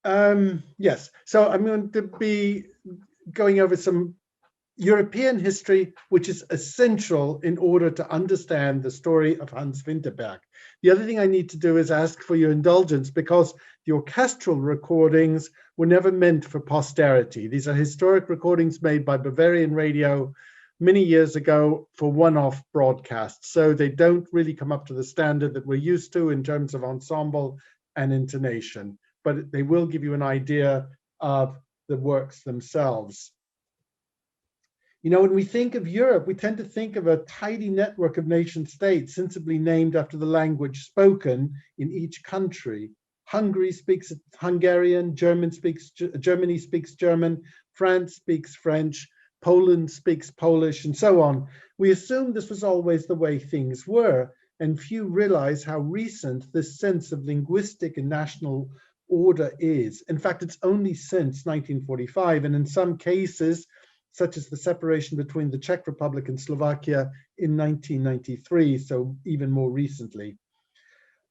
Yes, so I'm going to be going over some European history, which is essential in order to understand the story of Hans Winterberg. The other thing I need to do is ask for your indulgence because the orchestral recordings were never meant for posterity. These are historic recordings made by Bavarian Radio many years ago for one-off broadcasts. So they don't really come up to the standard that we're used to in terms of ensemble and intonation, but they will give you an idea of the works themselves. You know, when we think of Europe, we tend to think of a tidy network of nation states, sensibly named after the language spoken in each country. Hungary speaks Hungarian, Germany speaks German, France speaks French, Poland speaks Polish, and so on. We assumed this was always the way things were, and few realize how recent this sense of linguistic and national order is. In fact, it's only since 1945, and in some cases, such as the separation between the Czech Republic and Slovakia in 1993, so even more recently.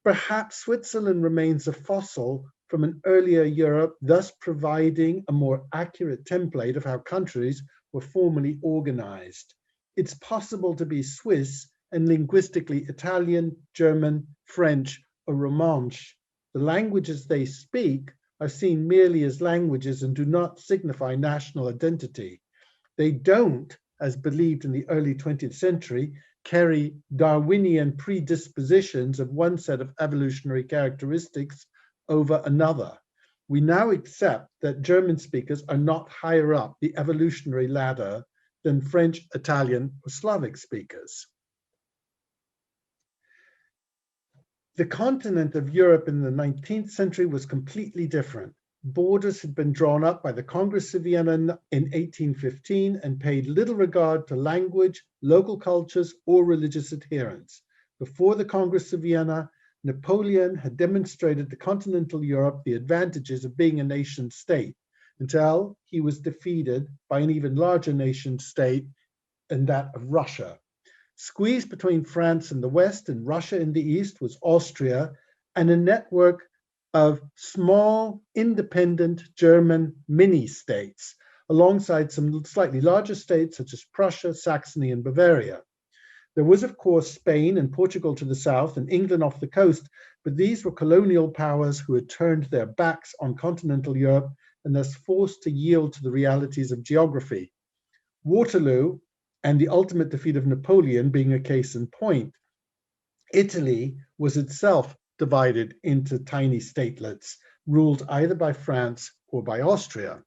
Perhaps Switzerland remains a fossil from an earlier Europe, thus providing a more accurate template of how countries were formally organized. It's possible to be Swiss and linguistically Italian, German, French, or Romansh. The languages they speak are seen merely as languages and do not signify national identity. They don't, as believed in the early 20th century, carry Darwinian predispositions of one set of evolutionary characteristics over another. We now accept that German speakers are not higher up the evolutionary ladder than French, Italian, or Slavic speakers. The continent of Europe in the 19th century was completely different. Borders had been drawn up by the Congress of Vienna in 1815 and paid little regard to language, local cultures, or religious adherence. Before the Congress of Vienna, Napoleon had demonstrated to continental Europe the advantages of being a nation state until he was defeated by an even larger nation state, and that of Russia. Squeezed between France in the west and Russia in the east was Austria, and a network of small, independent German mini-states, alongside some slightly larger states such as Prussia, Saxony, and Bavaria. There was, of course, Spain and Portugal to the south and England off the coast, but these were colonial powers who had turned their backs on continental Europe and thus forced to yield to the realities of geography. Waterloo and the ultimate defeat of Napoleon being a case in point. Italy was itself divided into tiny statelets, ruled either by France or by Austria.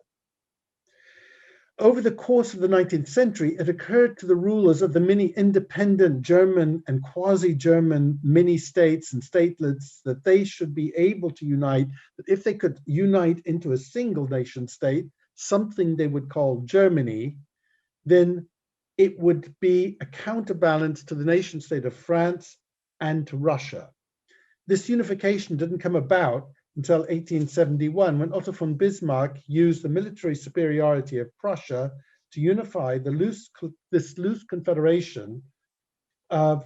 Over the course of the 19th century, it occurred to the rulers of the many independent German and quasi-German mini-states and statelets that they should be able to unite, that if they could unite into a single nation state, something they would call Germany, then it would be a counterbalance to the nation state of France and to Russia. This unification didn't come about until 1871, when Otto von Bismarck used the military superiority of Prussia to unify this loose confederation of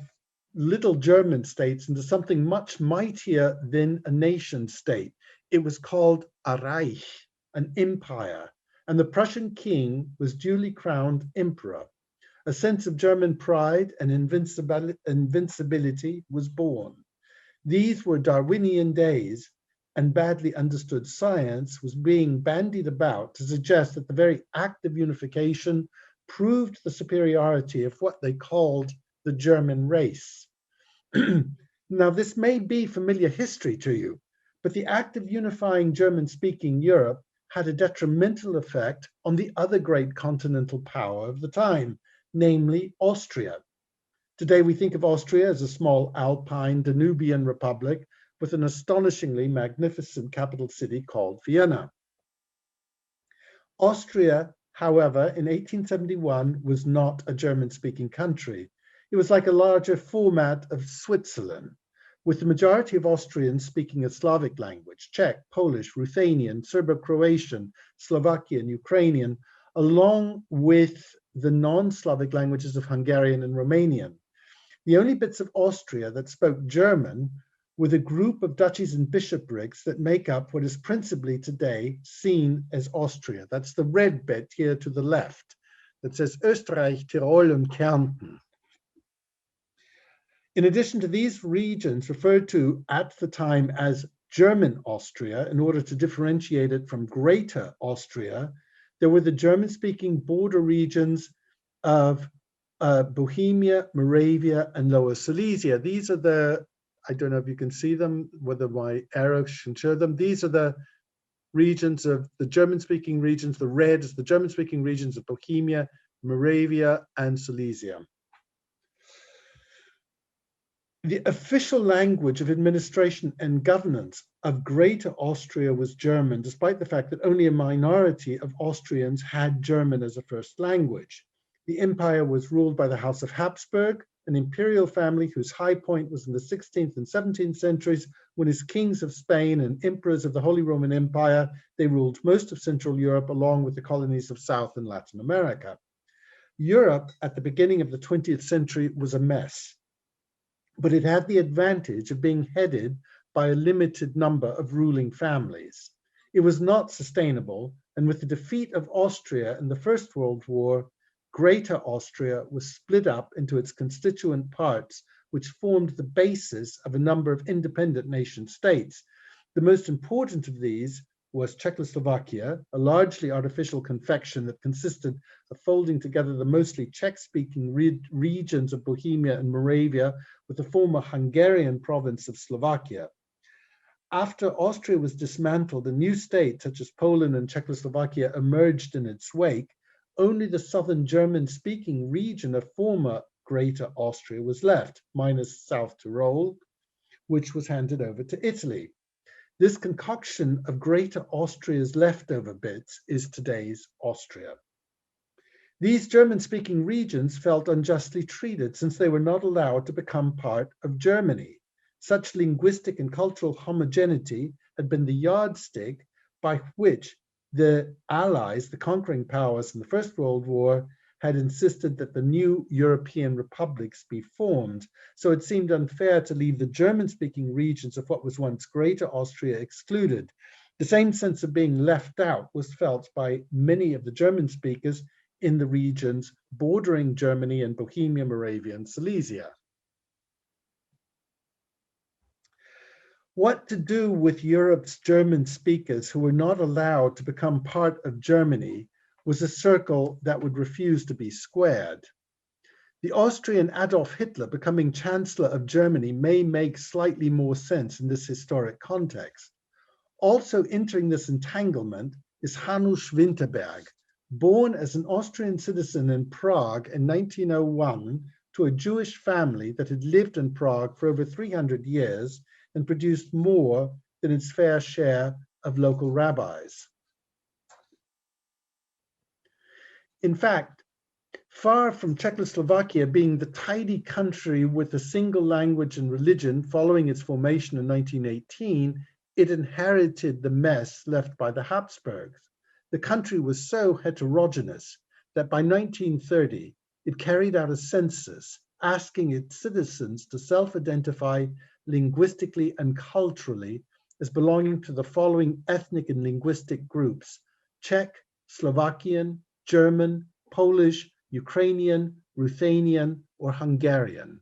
little German states into something much mightier than a nation state. It was called a Reich, an empire, and the Prussian king was duly crowned emperor. A sense of German pride and invincibility was born. These were Darwinian days, and badly understood science was being bandied about to suggest that the very act of unification proved the superiority of what they called the German race. Now, this may be familiar history to you, but the act of unifying German-speaking Europe had a detrimental effect on the other great continental power of the time, namely Austria. Today, we think of Austria as a small Alpine Danubian republic with an astonishingly magnificent capital city called Vienna. Austria, however, in 1871 was not a German-speaking country. It was like a larger format of Switzerland, with the majority of Austrians speaking a Slavic language, Czech, Polish, Ruthenian, Serbo-Croatian, Slovakian, Ukrainian, along with the non-Slavic languages of Hungarian and Romanian. The only bits of Austria that spoke German with a group of duchies and bishoprics that make up what is principally today seen as Austria. That's the red bit here to the left that says Österreich, Tyrol, and Kärnten. In addition to these regions referred to at the time as German Austria, in order to differentiate it from Greater Austria, there were the German-speaking border regions of Bohemia, Moravia, and Lower Silesia. These are the, I don't know if you can see them, whether my arrow can show them. These are the regions of the German-speaking regions. The red is the German-speaking regions of Bohemia, Moravia, and Silesia. The official language of administration and governance of Greater Austria was German, despite the fact that only a minority of Austrians had German as a first language. The empire was ruled by the House of Habsburg, an imperial family whose high point was in the 16th and 17th centuries, when as kings of Spain and emperors of the Holy Roman Empire, they ruled most of Central Europe along with the colonies of South and Latin America. Europe at the beginning of the 20th century was a mess, but it had the advantage of being headed by a limited number of ruling families. It was not sustainable, and with the defeat of Austria in the First World War, Greater Austria was split up into its constituent parts, which formed the basis of a number of independent nation states. The most important of these was Czechoslovakia, a largely artificial confection that consisted of folding together the mostly Czech-speaking regions of Bohemia and Moravia with the former Hungarian province of Slovakia. After Austria was dismantled, a new state such as Poland and Czechoslovakia emerged in its wake. Only the southern German-speaking region of former Greater Austria was left, minus South Tyrol, which was handed over to Italy. This concoction of Greater Austria's leftover bits is today's Austria. These German-speaking regions felt unjustly treated since they were not allowed to become part of Germany. Such linguistic and cultural homogeneity had been the yardstick by which the Allies, the conquering powers in the First World War, had insisted that the new European republics be formed. So it seemed unfair to leave the German-speaking regions of what was once Greater Austria excluded. The same sense of being left out was felt by many of the German speakers in the regions bordering Germany and Bohemia, Moravia, and Silesia. What to do with Europe's German speakers who were not allowed to become part of Germany was a circle that would refuse to be squared. The Austrian Adolf Hitler becoming Chancellor of Germany may make slightly more sense in this historic context. Also entering this entanglement is Hanusch Winterberg, born as an Austrian citizen in Prague in 1901 to a Jewish family that had lived in Prague for over 300 years and produced more than its fair share of local rabbis. In fact, far from Czechoslovakia being the tidy country with a single language and religion following its formation in 1918, it inherited the mess left by the Habsburgs. The country was so heterogeneous that by 1930, it carried out a census asking its citizens to self-identify linguistically and culturally as belonging to the following ethnic and linguistic groups: Czech, Slovakian, German, Polish, Ukrainian, Ruthenian, or Hungarian.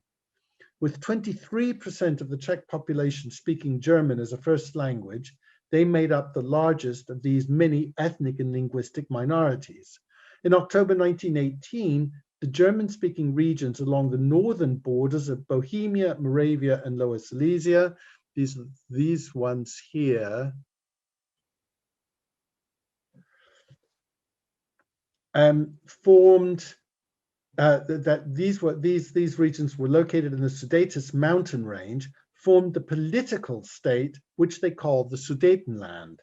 With 23% of the Czech population speaking German as a first language, they made up the largest of these many ethnic and linguistic minorities. In October 1918, the German-speaking regions along the northern borders of Bohemia, Moravia, and Lower Silesia, these ones here, formed that these regions were located in the Sudetes mountain range, formed the political state which they called the Sudetenland.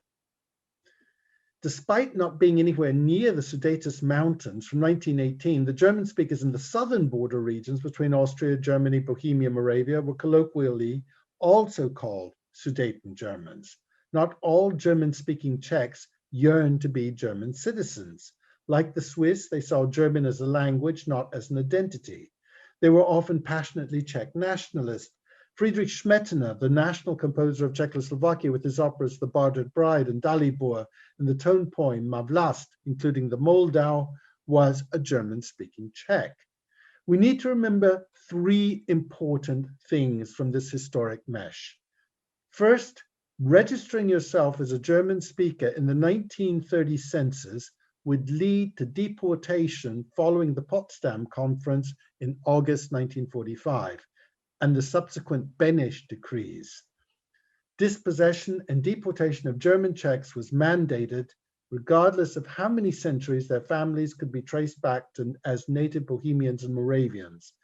Despite not being anywhere near the Sudetes Mountains from 1918, the German speakers in the southern border regions between Austria, Germany, Bohemia, Moravia were colloquially also called Sudeten Germans. Not all German-speaking Czechs yearned to be German citizens. Like the Swiss, they saw German as a language, not as an identity. They were often passionately Czech nationalists, Friedrich Smetana, the national composer of Czechoslovakia, with his operas The Bartered Bride and Dalibor, and the tone poem Ma Vlast, including the Moldau, was a German-speaking Czech. We need to remember three important things from this historic mesh. First, registering yourself as a German speaker in the 1930 census would lead to deportation following the Potsdam Conference in August 1945 and the subsequent Beneš decrees. Dispossession and deportation of German Czechs was mandated regardless of how many centuries their families could be traced back to as native Bohemians and Moravians.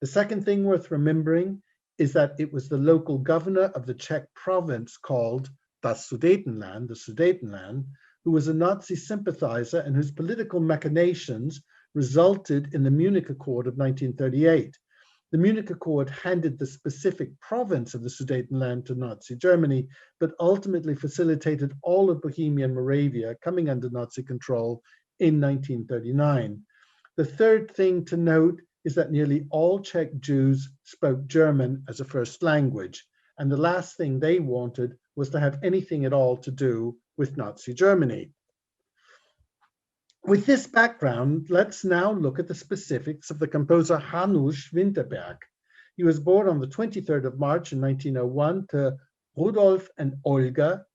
The second thing worth remembering is that it was the local governor of the Czech province called Das Sudetenland, the Sudetenland, who was a Nazi sympathizer and whose political machinations resulted in the Munich Accord of 1938. The Munich Accord handed the specific province of the Sudetenland to Nazi Germany, but ultimately facilitated all of Bohemia and Moravia coming under Nazi control in 1939. The third thing to note is that nearly all Czech Jews spoke German as a first language, and the last thing they wanted was to have anything at all to do with Nazi Germany. With this background, let's now look at the specifics of the composer Hanusz Winterberg. He was born on the 23rd of March in 1901 to Rudolf and Olga.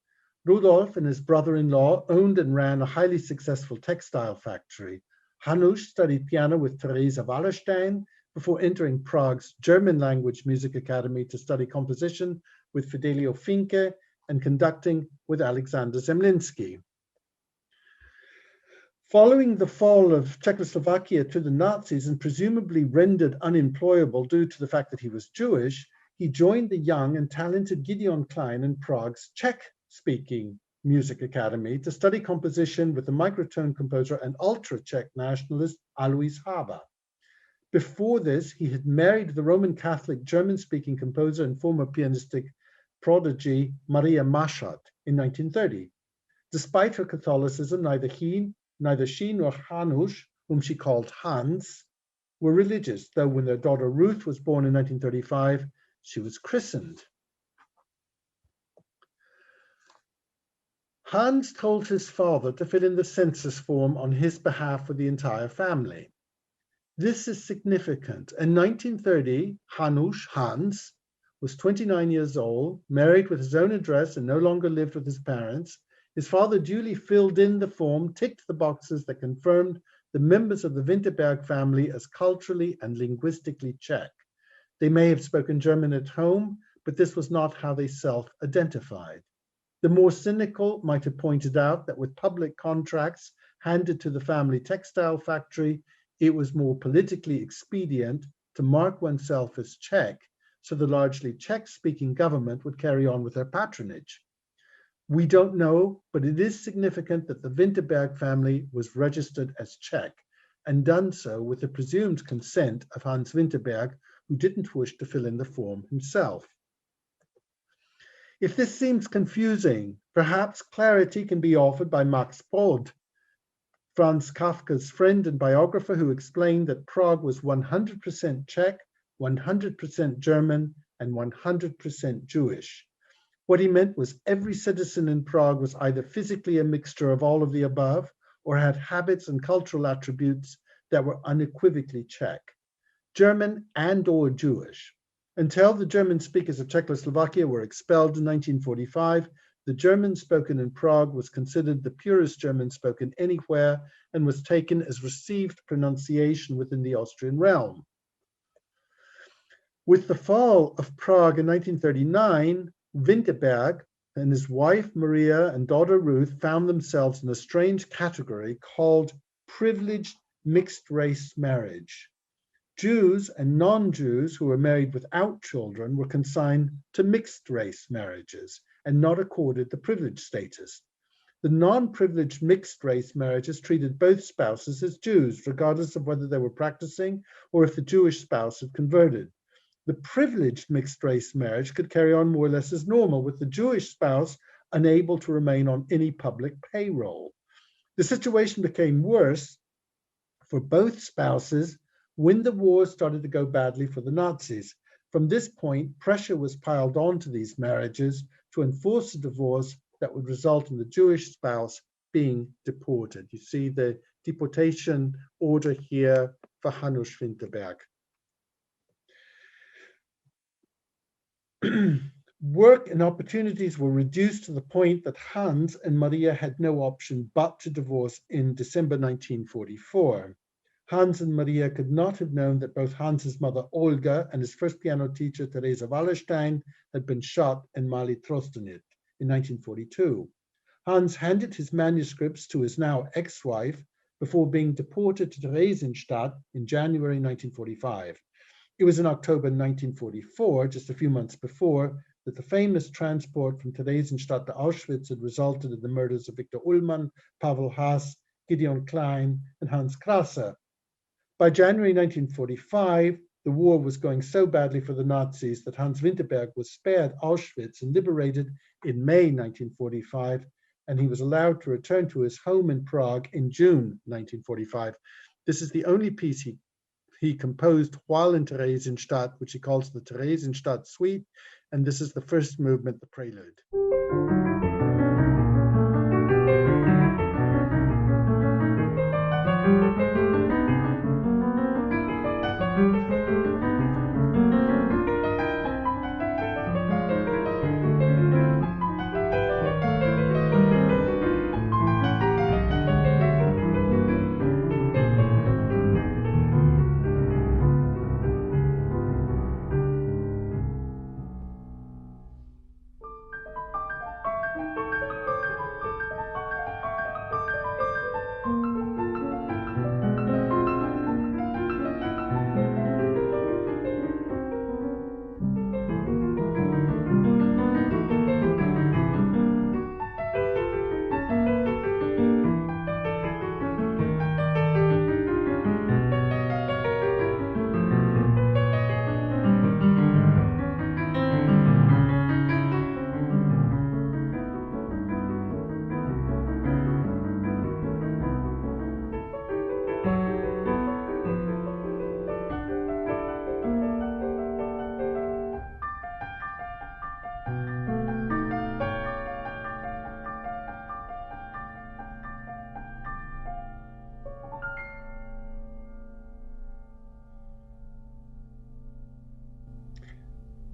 Rudolf and his brother-in-law owned and ran a highly successful textile factory. Hanusz studied piano with Teresa Wallerstein before entering Prague's German language music academy to study composition with Fidelio Finke and conducting with Alexander Zemlinsky. Following the fall of Czechoslovakia to the Nazis and presumably rendered unemployable due to the fact that he was Jewish, he joined the young and talented Gideon Klein in Prague's Czech-speaking music academy to study composition with the microtone composer and ultra-Czech nationalist Alois Hába. Before this, he had married the Roman Catholic German-speaking composer and former pianistic prodigy Maria Maschat in 1930. Despite her Catholicism, neither she nor Hanusz, whom she called Hans, were religious, though when their daughter Ruth was born in 1935, she was christened. Hans told his father to fill in the census form on his behalf for the entire family. This is significant. In 1930, Hans, was 29 years old, married with his own address and no longer lived with his parents. His father duly filled in the form, ticked the boxes that confirmed the members of the Winterberg family as culturally and linguistically Czech. They may have spoken German at home, but this was not how they self-identified. The more cynical might have pointed out that with public contracts handed to the family textile factory, it was more politically expedient to mark oneself as Czech, so the largely Czech-speaking government would carry on with their patronage. We don't know, but it is significant that the Winterberg family was registered as Czech and done so with the presumed consent of Hans Winterberg, who didn't wish to fill in the form himself. If this seems confusing, perhaps clarity can be offered by Max Brod, Franz Kafka's friend and biographer, who explained that Prague was 100% Czech, 100% German, and 100% Jewish. What he meant was every citizen in Prague was either physically a mixture of all of the above or had habits and cultural attributes that were unequivocally Czech, German and or Jewish. Until the German speakers of Czechoslovakia were expelled in 1945, the German spoken in Prague was considered the purest German spoken anywhere and was taken as received pronunciation within the Austrian realm. With the fall of Prague in 1939, Winterberg and his wife Maria and daughter Ruth found themselves in a strange category called privileged mixed-race marriage. Jews and non-Jews who were married without children were consigned to mixed-race marriages and not accorded the privileged status. The non-privileged mixed-race marriages treated both spouses as Jews, regardless of whether they were practicing or if the Jewish spouse had converted. The privileged mixed-race marriage could carry on more or less as normal, with the Jewish spouse unable to remain on any public payroll. The situation became worse for both spouses when the war started to go badly for the Nazis. From this point, pressure was piled onto these marriages to enforce a divorce that would result in the Jewish spouse being deported. You see the deportation order here for Hanush Winterberg. Work and opportunities were reduced to the point that Hans and Maria had no option but to divorce in December 1944. Hans and Maria could not have known that both Hans's mother Olga and his first piano teacher Teresa Wallerstein had been shot in Mali Trostenit in 1942. Hans handed his manuscripts to his now ex-wife before being deported to Theresienstadt in January 1945. It was in October 1944, just a few months before, that the famous transport from Theresienstadt to Auschwitz had resulted in the murders of Viktor Ullmann, Pavel Haas, Gideon Klein, and Hans Krasser. By January 1945, the war was going so badly for the Nazis that Hans Winterberg was spared Auschwitz and liberated in May 1945, and he was allowed to return to his home in Prague in June 1945. This is the only piece he composed while in Theresienstadt, which he calls the Theresienstadt Suite, and this is the first movement, the Prelude.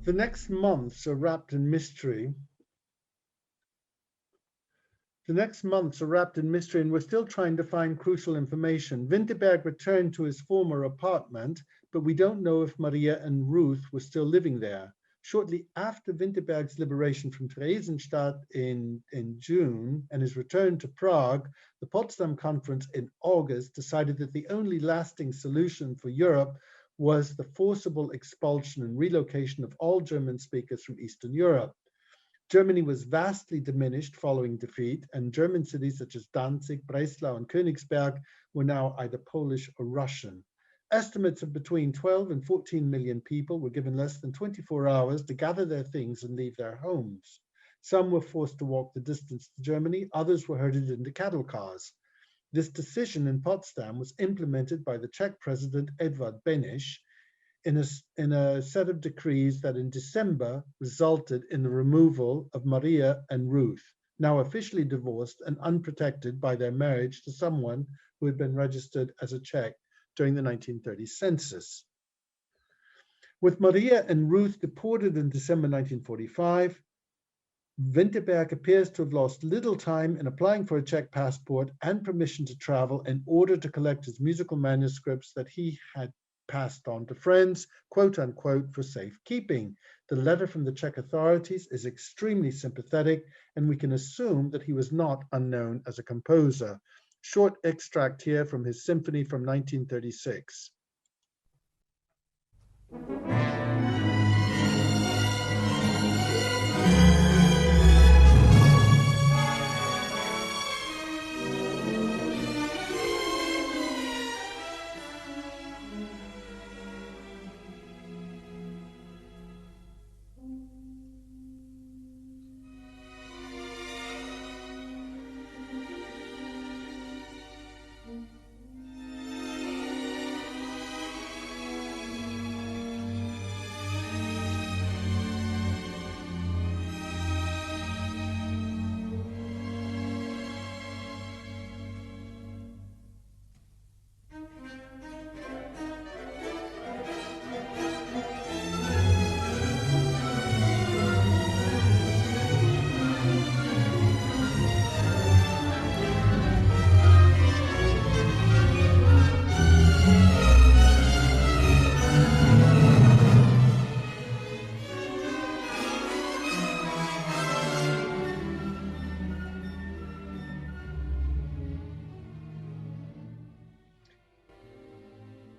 The next months are wrapped in mystery. And we're still trying to find crucial information. Winterberg returned to his former apartment, but we don't know if Maria and Ruth were still living there. Shortly after Winterberg's liberation from Theresienstadt in June and his return to Prague, the Potsdam Conference in August decided that the only lasting solution for Europe was the forcible expulsion and relocation of all German speakers from Eastern Europe. Germany was vastly diminished following defeat, and German cities such as Danzig, Breslau, and Königsberg were now either Polish or Russian. Estimates of between 12 and 14 million people were given less than 24 hours to gather their things and leave their homes. Some were forced to walk the distance to Germany, others were herded into cattle cars. This decision in Potsdam was implemented by the Czech president Edvard Beneš in a set of decrees that in December resulted in the removal of Maria and Ruth, now officially divorced and unprotected by their marriage to someone who had been registered as a Czech during the 1930 census. With Maria and Ruth deported in December 1945, Winterberg appears to have lost little time in applying for a Czech passport and permission to travel in order to collect his musical manuscripts that he had passed on to friends, quote unquote, for safekeeping. The letter from the Czech authorities is extremely sympathetic, and we can assume that he was not unknown as a composer. Short extract here from his symphony from 1936.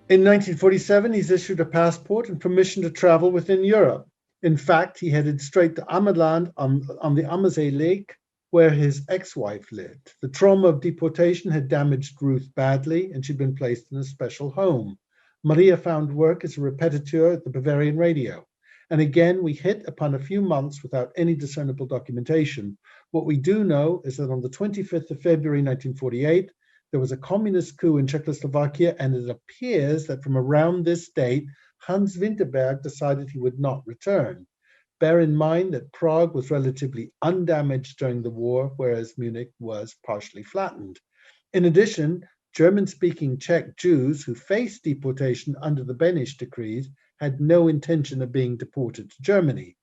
In 1947, he's issued a passport and permission to travel within Europe. In fact, he headed straight to Ameland on the Ammersee Lake, where his ex-wife lived. The trauma of deportation had damaged Ruth badly, and she'd been placed in a special home. Maria found work as a repetiteur at the Bavarian radio. And again, we hit upon a few months without any discernible documentation. What we do know is that on the 25th of February 1948, there was a communist coup in Czechoslovakia, and it appears that from around this date, Hans Winterberg decided he would not return. Bear in mind that Prague was relatively undamaged during the war, whereas Munich was partially flattened. In addition, German-speaking Czech Jews who faced deportation under the Beneš decrees had no intention of being deported to Germany.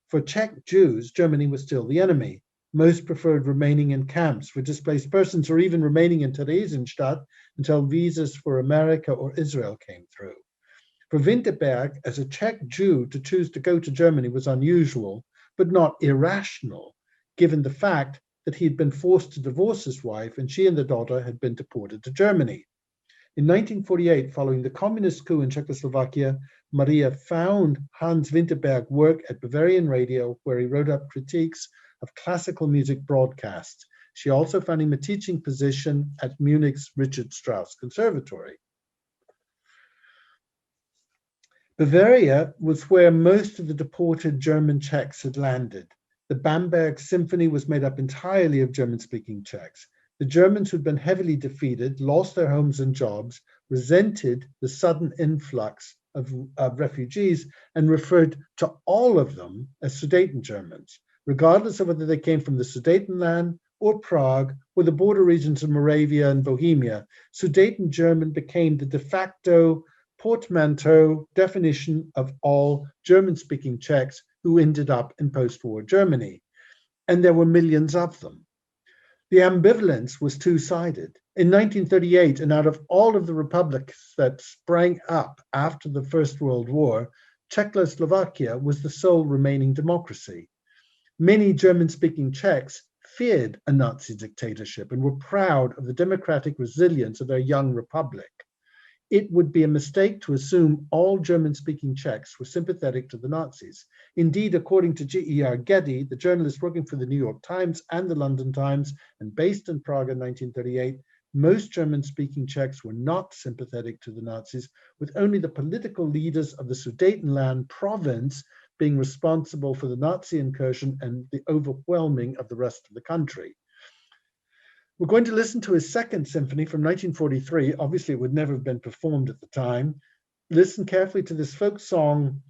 For Czech Jews, Germany was still the enemy. Most preferred remaining in camps for displaced persons or even remaining in Theresienstadt until visas for America or Israel came through. For Winterberg, as a Czech Jew, to choose to go to Germany was unusual, but not irrational, given the fact that he had been forced to divorce his wife and she and the daughter had been deported to Germany. In 1948, following the communist coup in Czechoslovakia, Maria found Hans Winterberg work at Bavarian Radio, where he wrote up critiques of classical music broadcasts. She also found him a teaching position at Munich's Richard Strauss Conservatory. Bavaria was where most of the deported German Czechs had landed. The Bamberg Symphony was made up entirely of German-speaking Czechs. The Germans who'd been heavily defeated, lost their homes and jobs, resented the sudden influx of refugees, and referred to all of them as Sudeten Germans, regardless of whether they came from the Sudetenland or Prague or the border regions of Moravia and Bohemia. Sudeten German became the de facto portmanteau definition of all German-speaking Czechs who ended up in post-war Germany. And there were millions of them. The ambivalence was two-sided. In 1938, and out of all of the republics that sprang up after the First World War, Czechoslovakia was the sole remaining democracy. Many German-speaking Czechs feared a Nazi dictatorship and were proud of the democratic resilience of their young republic. It would be a mistake to assume all German-speaking Czechs were sympathetic to the Nazis. Indeed, according to G.E.R. Geddy, the journalist working for the New York Times and the London Times and based in Prague in 1938, most German-speaking Czechs were not sympathetic to the Nazis, with only the political leaders of the Sudetenland province being responsible for the Nazi incursion and the overwhelming of the rest of the country. We're going to listen to his second symphony from 1943. Obviously, it would never have been performed at the time. Listen carefully to this folk song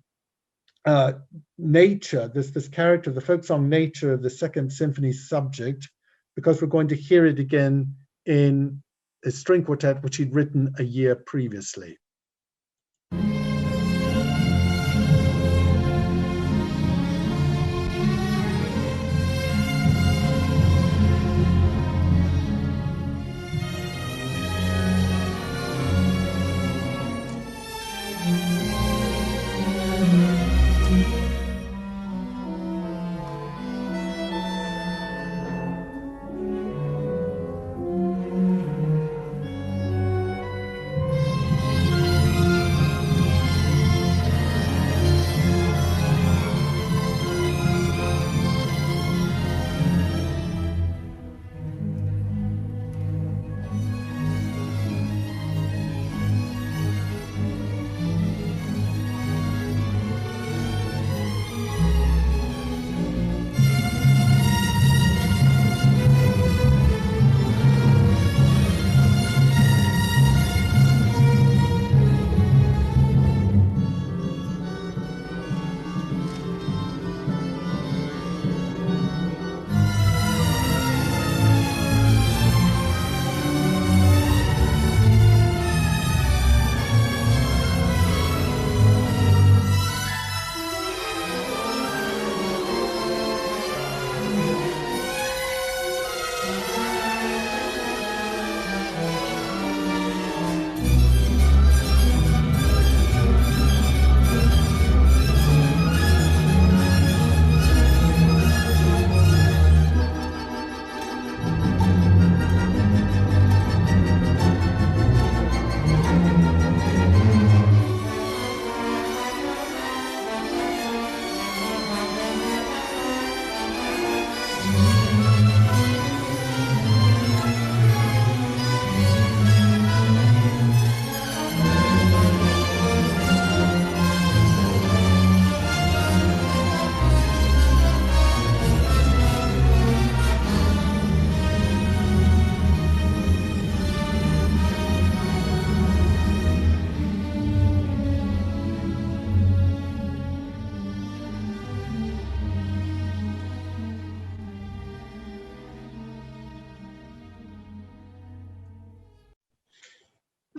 nature, this character, the folk song nature of the second symphony's subject, because we're going to hear it again in a string quartet which he'd written a year previously.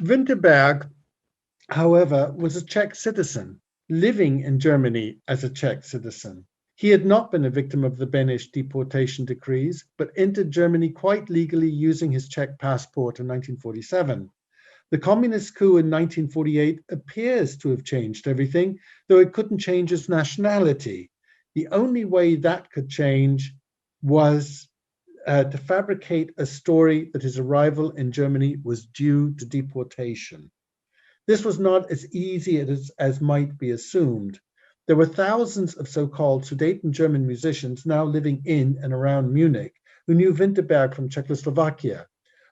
Winterberg, however, was a Czech citizen, living in Germany as a Czech citizen. He had not been a victim of the Beneš deportation decrees, but entered Germany quite legally using his Czech passport in 1947. The communist coup in 1948 appears to have changed everything, though it couldn't change his nationality. The only way that could change was to fabricate a story that his arrival in Germany was due to deportation. This was not as easy as might be assumed. There were thousands of so-called Sudeten German musicians now living in and around Munich who knew Winterberg from Czechoslovakia.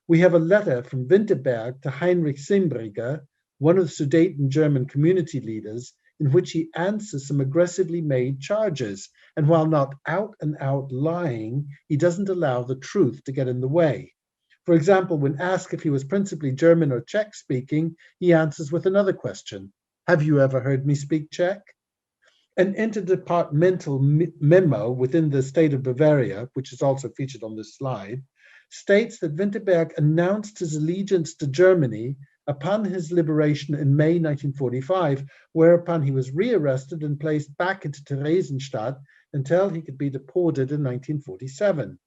We have a letter from Winterberg to Heinrich Simbriger, one of the Sudeten German community leaders, in which he answers some aggressively made charges. And while not out and out lying, he doesn't allow the truth to get in the way. For example, when asked if he was principally German or Czech speaking, he answers with another question. Have you ever heard me speak Czech? An interdepartmental memo within the state of Bavaria, which is also featured on this slide, states that Winterberg announced his allegiance to Germany upon his liberation in May 1945, whereupon he was rearrested and placed back into Theresienstadt until he could be deported in 1947.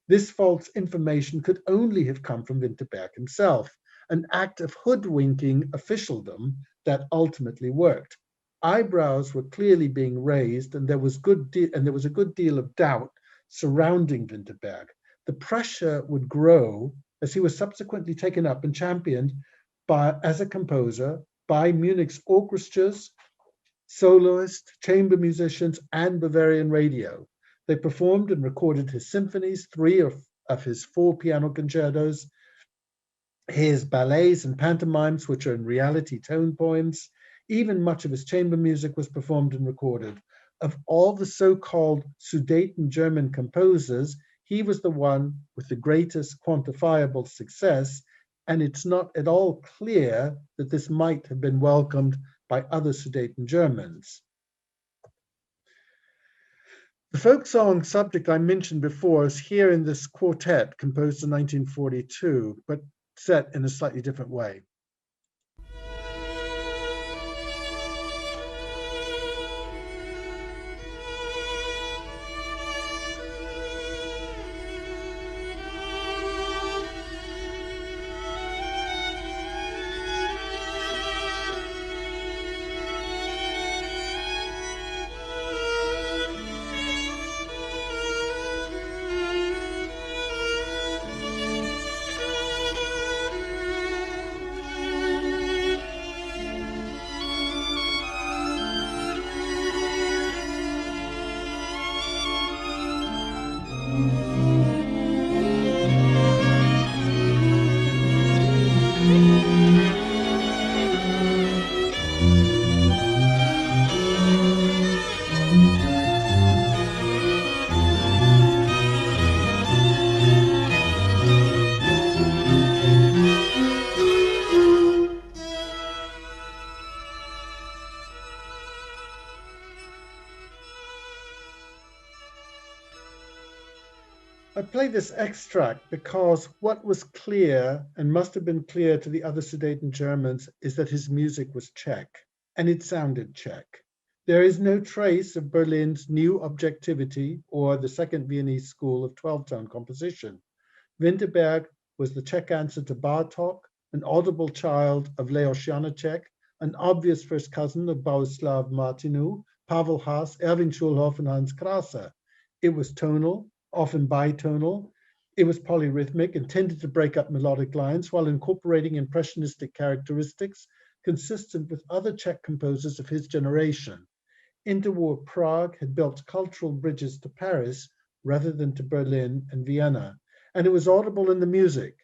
This false information could only have come from Winterberg himself, an act of hoodwinking officialdom that ultimately worked. Eyebrows were clearly being raised, and there was a good deal of doubt surrounding Winterberg. The pressure would grow as he was subsequently taken up and championed as a composer by Munich's orchestras, soloists, chamber musicians, and Bavarian radio. They performed and recorded his symphonies, 3 of his 4 piano concertos, his ballets and pantomimes, which are in reality tone poems. Even much of his chamber music was performed and recorded. Of all the so-called Sudeten German composers, he was the one with the greatest quantifiable success, and it's not at all clear that this might have been welcomed by other Sudeten Germans. The folk song subject I mentioned before is here in this quartet composed in 1942, but set in a slightly different way. I play this extract because what was clear and must have been clear to the other Sudeten Germans is that his music was Czech, and it sounded Czech. There is no trace of Berlin's new objectivity or the Second Viennese school of 12-tone composition. Winterberg was the Czech answer to Bartók, an audible child of Leos Janáček, an obvious first cousin of Bohuslav Martinu, Pavel Haas, Erwin Schulhoff, and Hans Krase. It was tonal, often bitonal. It was polyrhythmic, intended to break up melodic lines while incorporating impressionistic characteristics consistent with other Czech composers of his generation. Interwar Prague had built cultural bridges to Paris rather than to Berlin and Vienna, and it was audible in the music.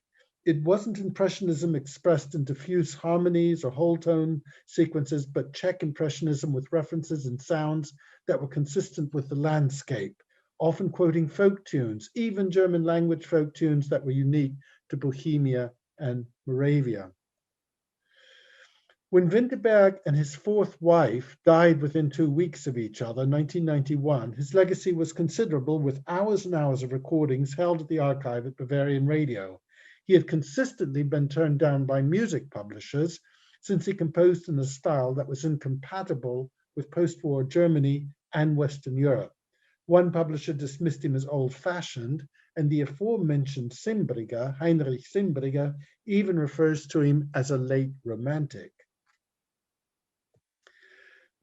It wasn't Impressionism expressed in diffuse harmonies or whole tone sequences, but Czech Impressionism with references and sounds that were consistent with the landscape, often quoting folk tunes, even German language folk tunes that were unique to Bohemia and Moravia. When Winterberg and his 4th wife died within 2 weeks of each other, 1991, his legacy was considerable, with hours and hours of recordings held at the archive at Bavarian Radio. He had consistently been turned down by music publishers since he composed in a style that was incompatible with post-war Germany and Western Europe. One publisher dismissed him as old-fashioned, and the aforementioned Simbriger, Heinrich Simbriger, even refers to him as a late romantic.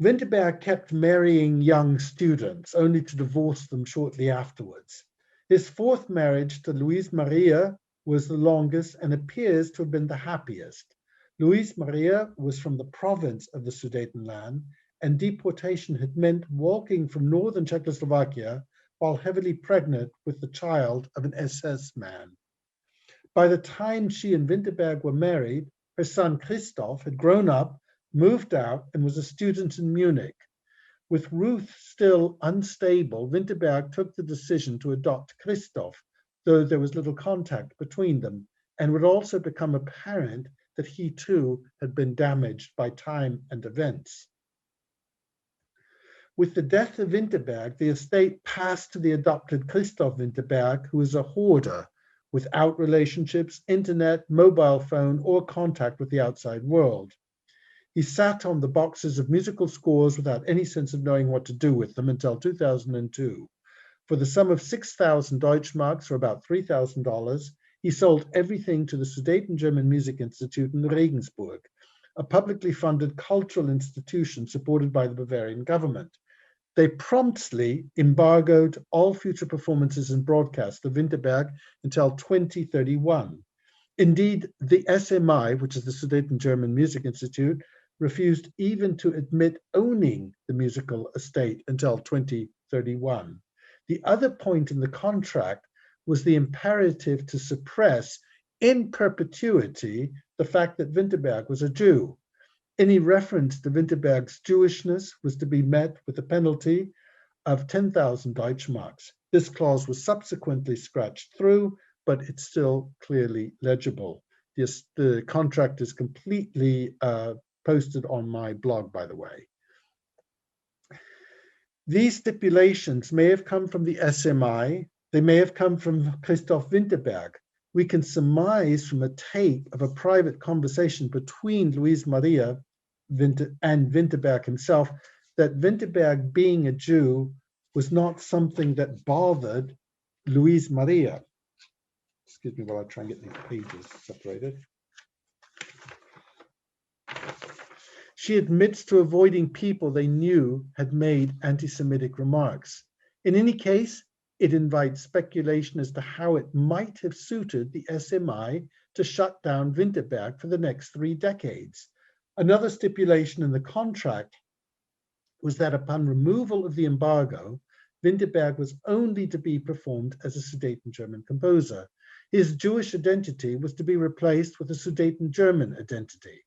Winterberg kept marrying young students, only to divorce them shortly afterwards. His fourth marriage to Louise Maria was the longest and appears to have been the happiest. Louise Maria was from the province of the Sudetenland, and deportation had meant walking from northern Czechoslovakia while heavily pregnant with the child of an SS man. By the time she and Winterberg were married, her son Christoph had grown up, moved out, and was a student in Munich. With Ruth still unstable, Winterberg took the decision to adopt Christoph, though there was little contact between them, and would also become apparent that he too had been damaged by time and events. With the death of Winterberg, the estate passed to the adopted Christoph Winterberg, who was a hoarder, without relationships, internet, mobile phone, or contact with the outside world. He sat on the boxes of musical scores without any sense of knowing what to do with them until 2002. For the sum of 6,000 Deutschmarks, or about $3,000, he sold everything to the Sudeten German Music Institute in Regensburg, a publicly funded cultural institution supported by the Bavarian government. They promptly embargoed all future performances and broadcasts of Winterberg until 2031. Indeed, the SMI, which is the Sudeten German Music Institute, refused even to admit owning the musical estate until 2031. The other point in the contract was the imperative to suppress in perpetuity the fact that Winterberg was a Jew. Any reference to Winterberg's Jewishness was to be met with a penalty of 10,000 Deutschmarks. This clause was subsequently scratched through, but it's still clearly legible. The contract is completely posted on my blog, by the way. These stipulations may have come from the SMI. They may have come from Christoph Winterberg. We can surmise from a tape of a private conversation between Louise Maria and Winterberg himself that Winterberg, being a Jew, was not something that bothered Louise Maria. Excuse me while I try and get these pages separated. She admits to avoiding people they knew had made anti-Semitic remarks. In any case, it invites speculation as to how it might have suited the SMI to shut down Winterberg for the next 3 decades. Another stipulation in the contract was that upon removal of the embargo, Winterberg was only to be performed as a Sudeten German composer. His Jewish identity was to be replaced with a Sudeten German identity.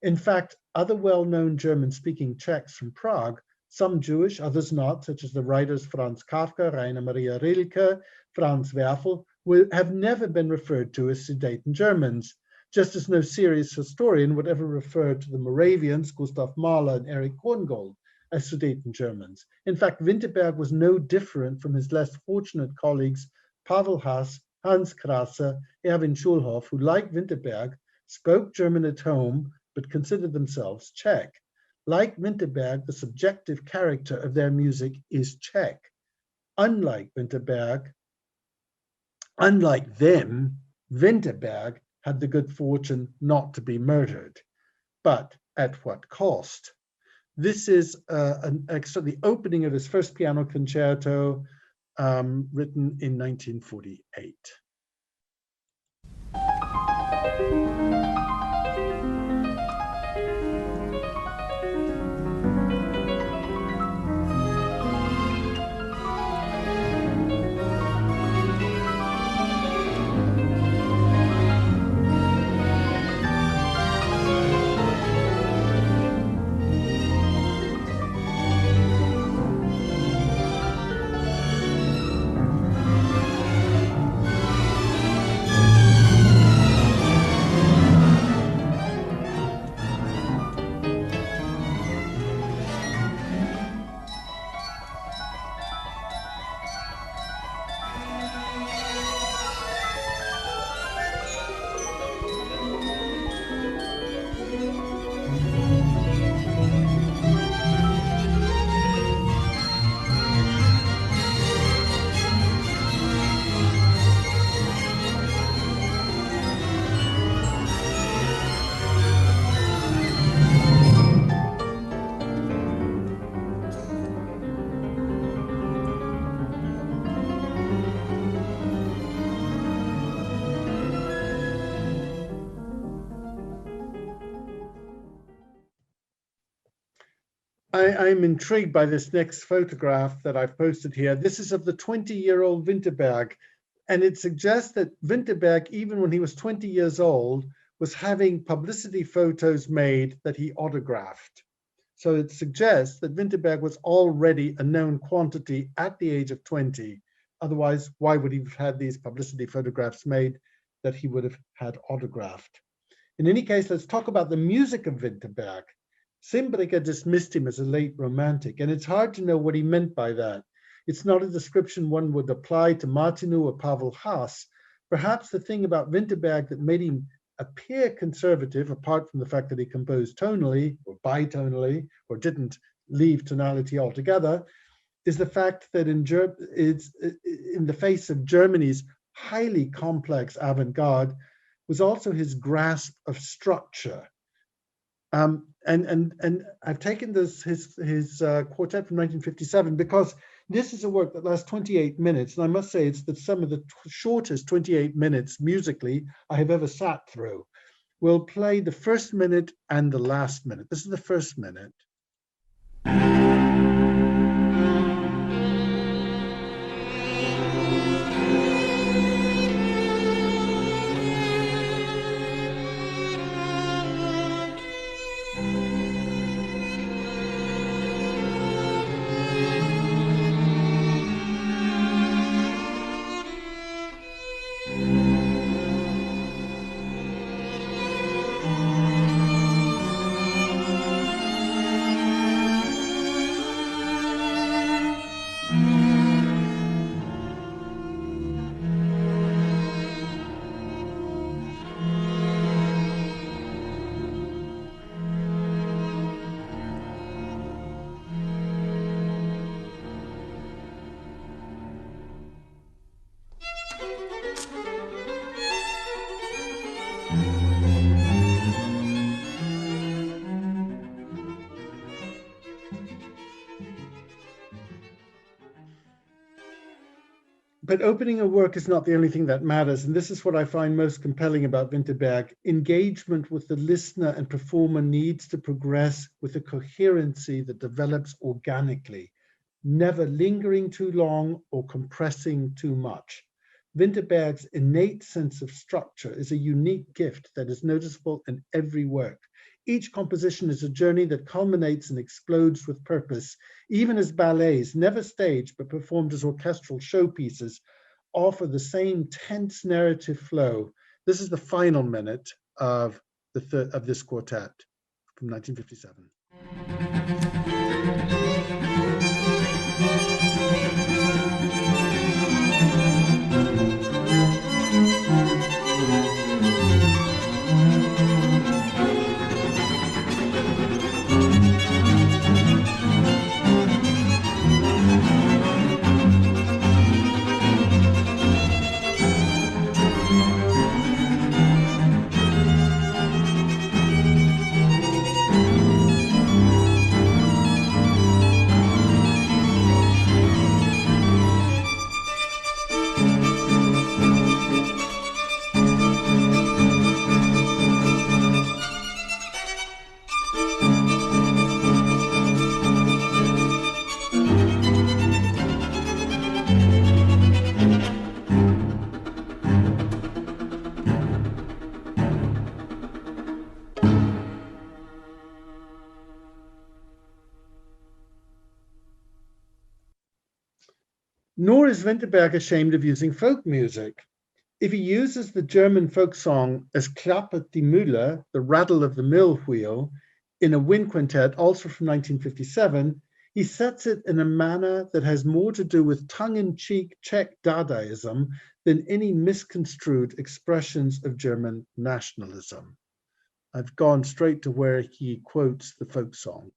In fact, other well-known German-speaking Czechs from Prague, some Jewish, others not, such as the writers Franz Kafka, Rainer Maria Rilke, Franz Werfel, have never been referred to as Sudeten Germans, just as no serious historian would ever refer to the Moravians, Gustav Mahler and Erich Korngold, as Sudeten Germans. In fact, Winterberg was no different from his less fortunate colleagues Pavel Haas, Hans Krase, Erwin Schulhoff, who, like Winterberg, spoke German at home but considered themselves Czech. Like Winterberg, the subjective character of their music is Czech. Unlike them, Winterberg had the good fortune not to be murdered. But at what cost? This is the opening of his first piano concerto, written in 1948. I'm intrigued by this next photograph that I've posted here. This is of the 20-year-old Winterberg, and it suggests that Winterberg, even when he was 20 years old, was having publicity photos made that he autographed. So it suggests that Winterberg was already a known quantity at the age of 20. Otherwise, why would he have had these publicity photographs made that he would have had autographed? In any case, let's talk about the music of Winterberg. Simbricker dismissed him as a late romantic, and it's hard to know what he meant by that. It's not a description one would apply to Martinu or Pavel Haas. Perhaps the thing about Winterberg that made him appear conservative, apart from the fact that he composed tonally or bitonally or didn't leave tonality altogether, is the fact that in the face of Germany's highly complex avant-garde was also his grasp of structure. And I've taken his quartet from 1957 because this is a work that lasts 28 minutes, and I must say it's some of the shortest 28 minutes musically I have ever sat through. We'll play the first minute and the last minute. This is the first minute. But opening a work is not the only thing that matters, and this is what I find most compelling about Winterberg. Engagement with the listener and performer needs to progress with a coherency that develops organically, never lingering too long or compressing too much. Winterberg's innate sense of structure is a unique gift that is noticeable in every work. Each composition is a journey that culminates and explodes with purpose, even as ballets, never staged but performed as orchestral showpieces, offer the same tense narrative flow. This is the final minute of this quartet from 1957. Nor is Winterberg ashamed of using folk music. If he uses the German folk song Es klappert die Mühle, the rattle of the mill wheel, in a wind quintet, also from 1957, he sets it in a manner that has more to do with tongue-in-cheek Czech Dadaism than any misconstrued expressions of German nationalism. I've gone straight to where he quotes the folk song.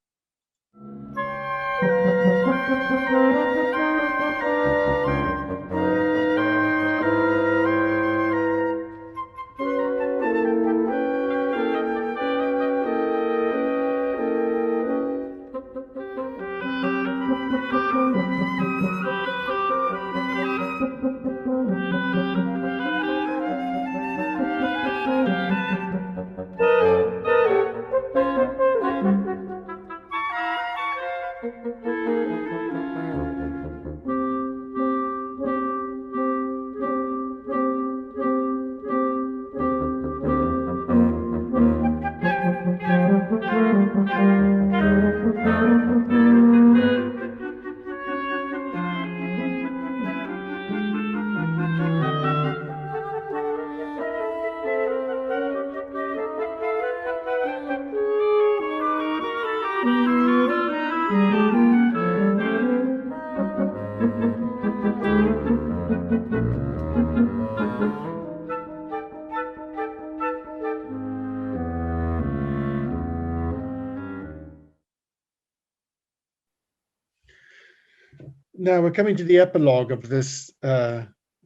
Now we're coming to the epilogue of this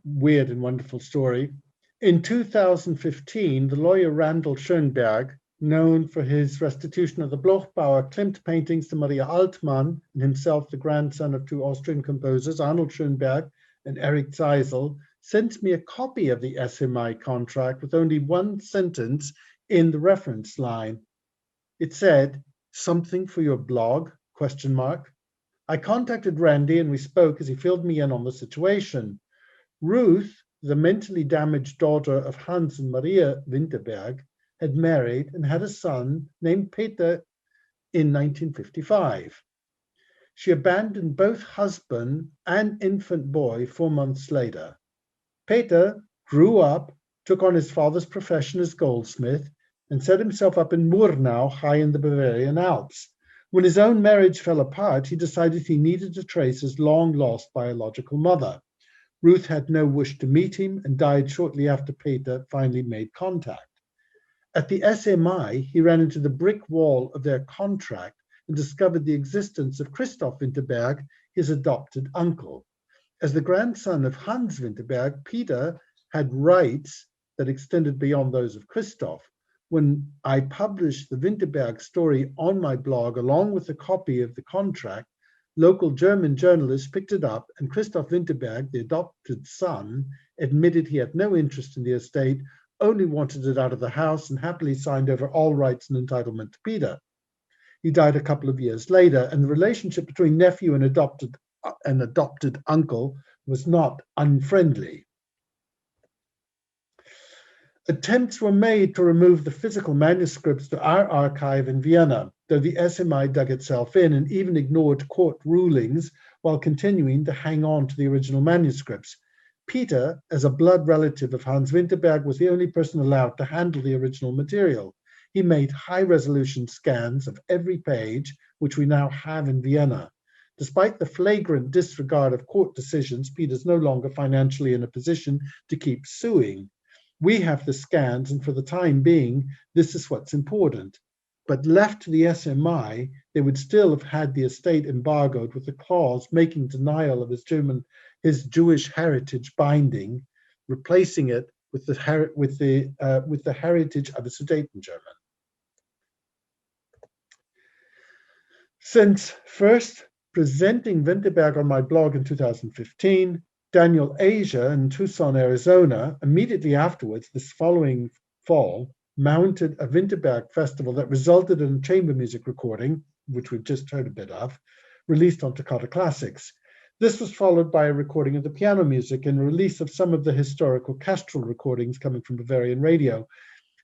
weird and wonderful story. In 2015, the lawyer Randall Schoenberg, known for his restitution of the Bloch-Bauer Klimt paintings to Maria Altmann, and himself the grandson of two Austrian composers, Arnold Schoenberg and Erich Zeisel, sent me a copy of the SMI contract with only one sentence in the reference line. It said, "Something for your blog?" ? I contacted Randy and we spoke as he filled me in on the situation. Ruth, the mentally damaged daughter of Hans and Maria Winterberg, had married and had a son named Peter in 1955. She abandoned both husband and infant boy 4 months later. Peter grew up, took on his father's profession as goldsmith, and set himself up in Murnau, high in the Bavarian Alps. When his own marriage fell apart, he decided he needed to trace his long-lost biological mother. Ruth had no wish to meet him and died shortly after Peter finally made contact. At the SMI, he ran into the brick wall of their contract and discovered the existence of Christoph Winterberg, his adopted uncle. As the grandson of Hans Winterberg, Peter had rights that extended beyond those of Christoph. When I published the Winterberg story on my blog, along with a copy of the contract, local German journalists picked it up, and Christoph Winterberg, the adopted son, admitted he had no interest in the estate, only wanted it out of the house, and happily signed over all rights and entitlement to Peter. He died a couple of years later, and the relationship between nephew and adopted uncle was not unfriendly. Attempts were made to remove the physical manuscripts to our archive in Vienna, though the SMI dug itself in and even ignored court rulings while continuing to hang on to the original manuscripts. Peter, as a blood relative of Hans Winterberg, was the only person allowed to handle the original material. He made high-resolution scans of every page, which we now have in Vienna. Despite the flagrant disregard of court decisions, Peter's no longer financially in a position to keep suing. We have the scans, and for the time being, this is what's important. But left to the SMI, they would still have had the estate embargoed with a clause making denial of his Jewish heritage binding, replacing it with the heritage of a Sudetengerman. Since first presenting Winterberg on my blog in 2015, Daniel Asia in Tucson, Arizona, immediately afterwards, this following fall, mounted a Winterberg festival that resulted in a chamber music recording, which we've just heard a bit of, released on Toccata Classics. This was followed by a recording of the piano music and release of some of the historical Kestrel recordings coming from Bavarian radio.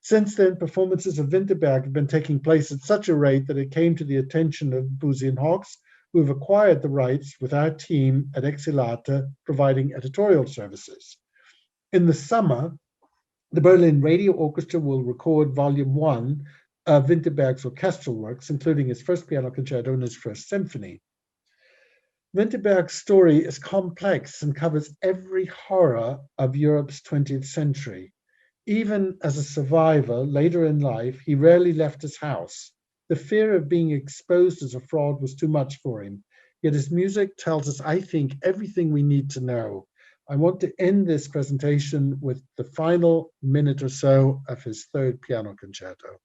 Since then, performances of Winterberg have been taking place at such a rate that it came to the attention of Boosey and Hawkes, who have acquired the rights with our team at Exilata, providing editorial services. In the summer, the Berlin Radio Orchestra will record Volume 1 of Winterberg's orchestral works, including his first piano concerto and his first symphony. Winterberg's story is complex and covers every horror of Europe's 20th century. Even as a survivor later in life, he rarely left his house. The fear of being exposed as a fraud was too much for him. Yet his music tells us, I think, everything we need to know. I want to end this presentation with the final minute or so of his third piano concerto.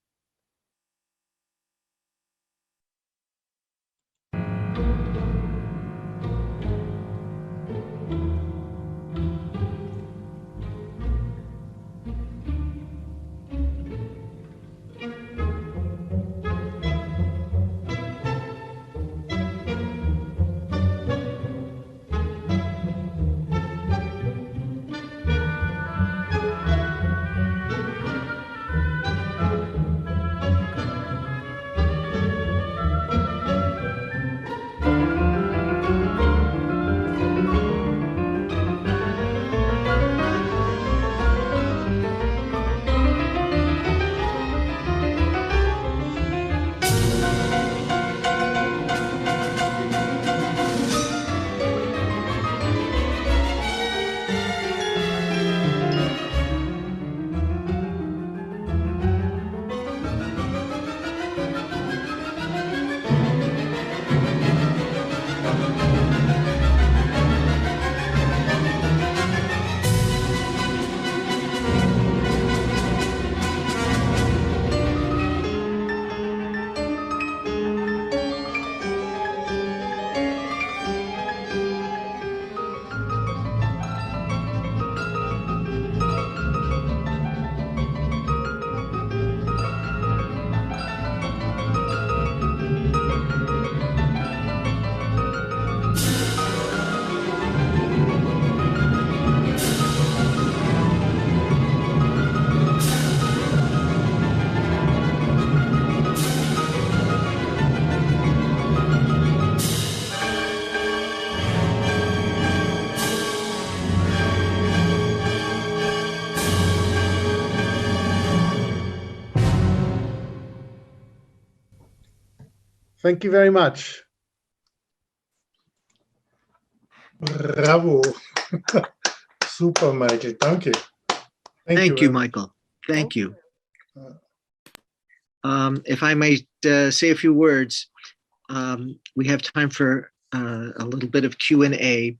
Thank you very much. Bravo. Super, Michael. Danke. Thank you, Michael. Thank you. If I may say a few words, we have time for a little bit of Q&A.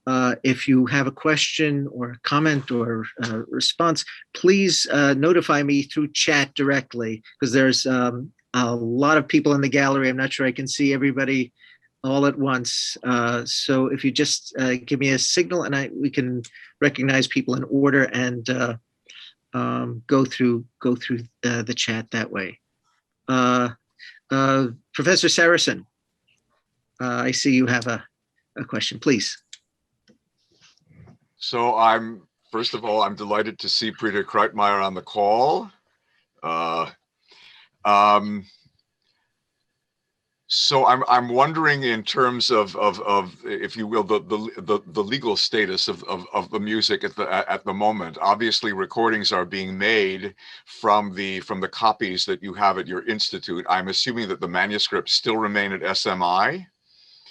If you have a question or comment or response, please notify me through chat directly, because there's a lot of people in the gallery. I'm not sure I can see everybody all at once. So if you just give me a signal, and we can recognize people in order and go through the chat that way. Professor Saracen, I see you have a question, please. So first of all, I'm delighted to see Peter Kreitmeyer on the call. So I'm wondering, in terms of if you will, the legal status of the music at the moment. Obviously, recordings are being made from the copies that you have at your institute. I'm assuming that the manuscripts still remain at SMI.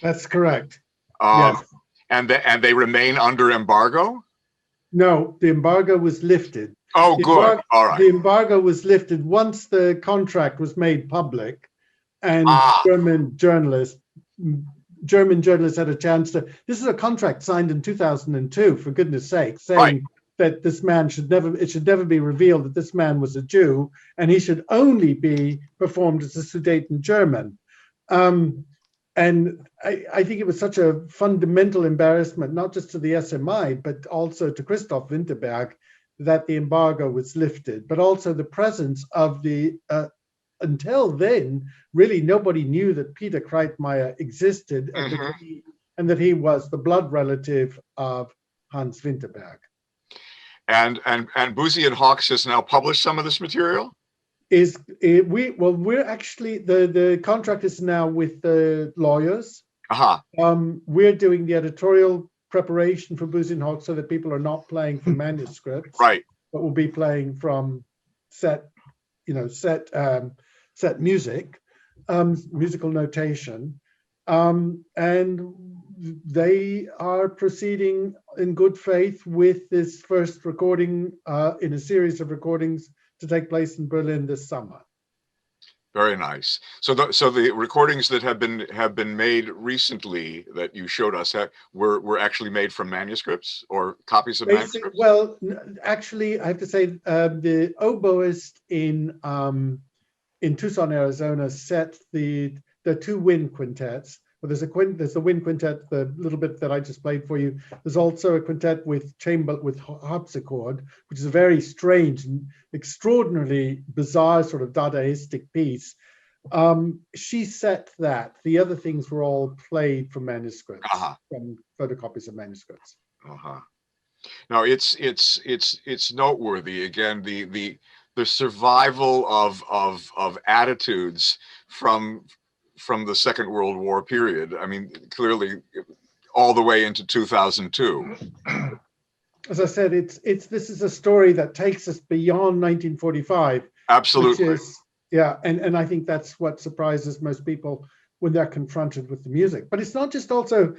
That's correct. Yes. Yes. And they remain under embargo? No, the embargo was lifted. Oh, good. All right. The embargo was lifted once the contract was made public, and German journalists had a chance to. This is a contract signed in 2002, for goodness sake, saying that this man should never be revealed that this man was a Jew, and he should only be performed as a Sudeten German. And I think it was such a fundamental embarrassment, not just to the SMI, but also to Christoph Winterberg, that the embargo was lifted, but also the presence of the, until then, really nobody knew that Peter Kreitmeyer existed, and that he was the blood relative of Hans Winterberg. And Boosey and Hawkes has now published some of this material? We're actually, the contract is now with the lawyers. We're doing the editorial preparation for Boosey and Hawkes, so that people are not playing from manuscripts, but will be playing from set music, musical notation, and they are proceeding in good faith with this first recording in a series of recordings to take place in Berlin this summer. Very nice. So the recordings that have been made recently that you showed us were actually made from manuscripts or copies of manuscripts? Well, actually, I have to say the oboist in Tucson, Arizona, set the two wind quintets. Well, there's the wind quintet, the little bit that I just played for you. There's also a quintet with harpsichord, which is a very strange and extraordinarily bizarre sort of Dadaistic piece. She set that. The other things were all played from manuscripts, from photocopies of manuscripts. Now it's noteworthy, again, the survival of attitudes from the Second World War period. I mean, clearly all the way into 2002. As I said, this is a story that takes us beyond 1945. Absolutely. Which is, and I think that's what surprises most people when they're confronted with the music. But it's not just also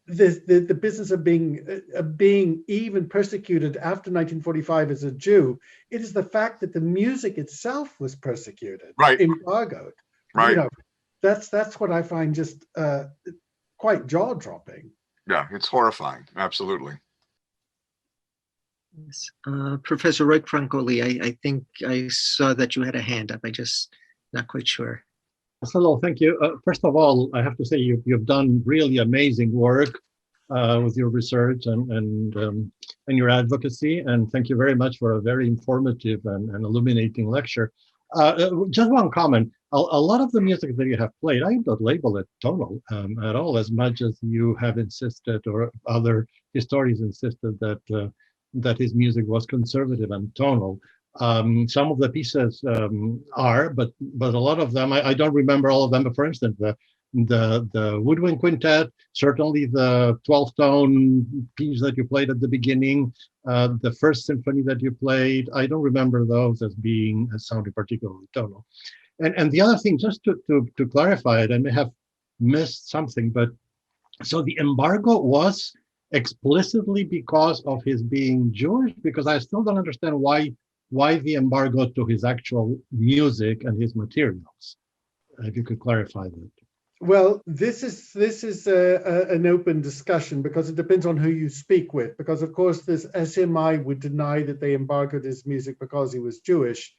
the business of being even persecuted after 1945 as a Jew. It is the fact that the music itself was persecuted, embargoed. Right. You know, that's what I find just quite jaw-dropping. Yeah, it's horrifying. Absolutely. Yes. Professor Roig-Frankoli, I think I saw that you had a hand up. I just not quite sure. Hello, thank you. First of all, I have to say you've done really amazing work with your research and your advocacy, and thank you very much for a very informative and illuminating lecture. Just one comment. A lot of the music that you have played, I don't label it tonal at all, as much as you have insisted, or other historians insisted, that his music was conservative and tonal. Some of the pieces are, but a lot of them, I don't remember all of them. But for instance, the woodwind quintet, certainly the 12-tone piece that you played at the beginning, the first symphony that you played, I don't remember those as sounding particularly tonal. And the other thing, just to clarify it, I may have missed something, but so the embargo was explicitly because of his being Jewish, because I still don't understand why the embargo to his actual music and his materials. If you could clarify that. Well, this is an open discussion because it depends on who you speak with. Because of course, this SMI would deny that they embargoed his music because he was Jewish.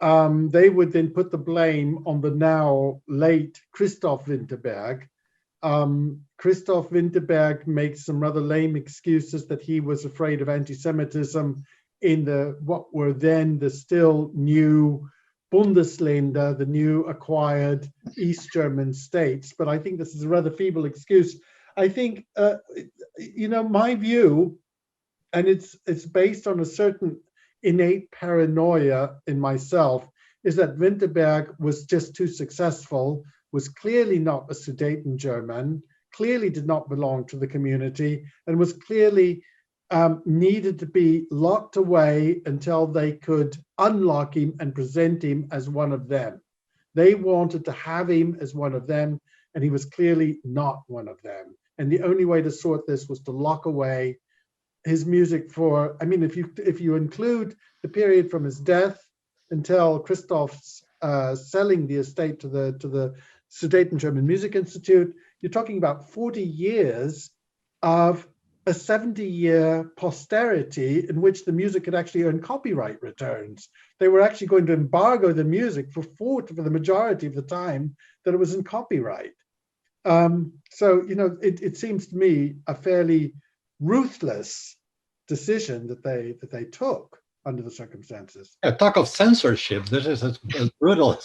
They would then put the blame on the now late Christoph Winterberg. Christoph Winterberg makes some rather lame excuses that he was afraid of anti-Semitism in what were then the still new Bundesländer, the new acquired East German states. But I think this is a rather feeble excuse. I think, my view, and it's based on a certain innate paranoia in myself, is that Winterberg was just too successful, was clearly not a Sudeten German, clearly did not belong to the community, and was clearly needed to be locked away until they could unlock him and present him as one of them. They wanted to have him as one of them, and he was clearly not one of them. And the only way to sort this was to lock away his music for, I mean, if you include the period from his death until Christoph's selling the estate to the Sudeten German Music Institute, you're talking about 40 years of a 70-year posterity in which the music could actually earn copyright returns. They were actually going to embargo the music for the majority of the time that it was in copyright. So, it seems to me a fairly ruthless decision that they took under the circumstances. Yeah, talk of censorship. This is as brutal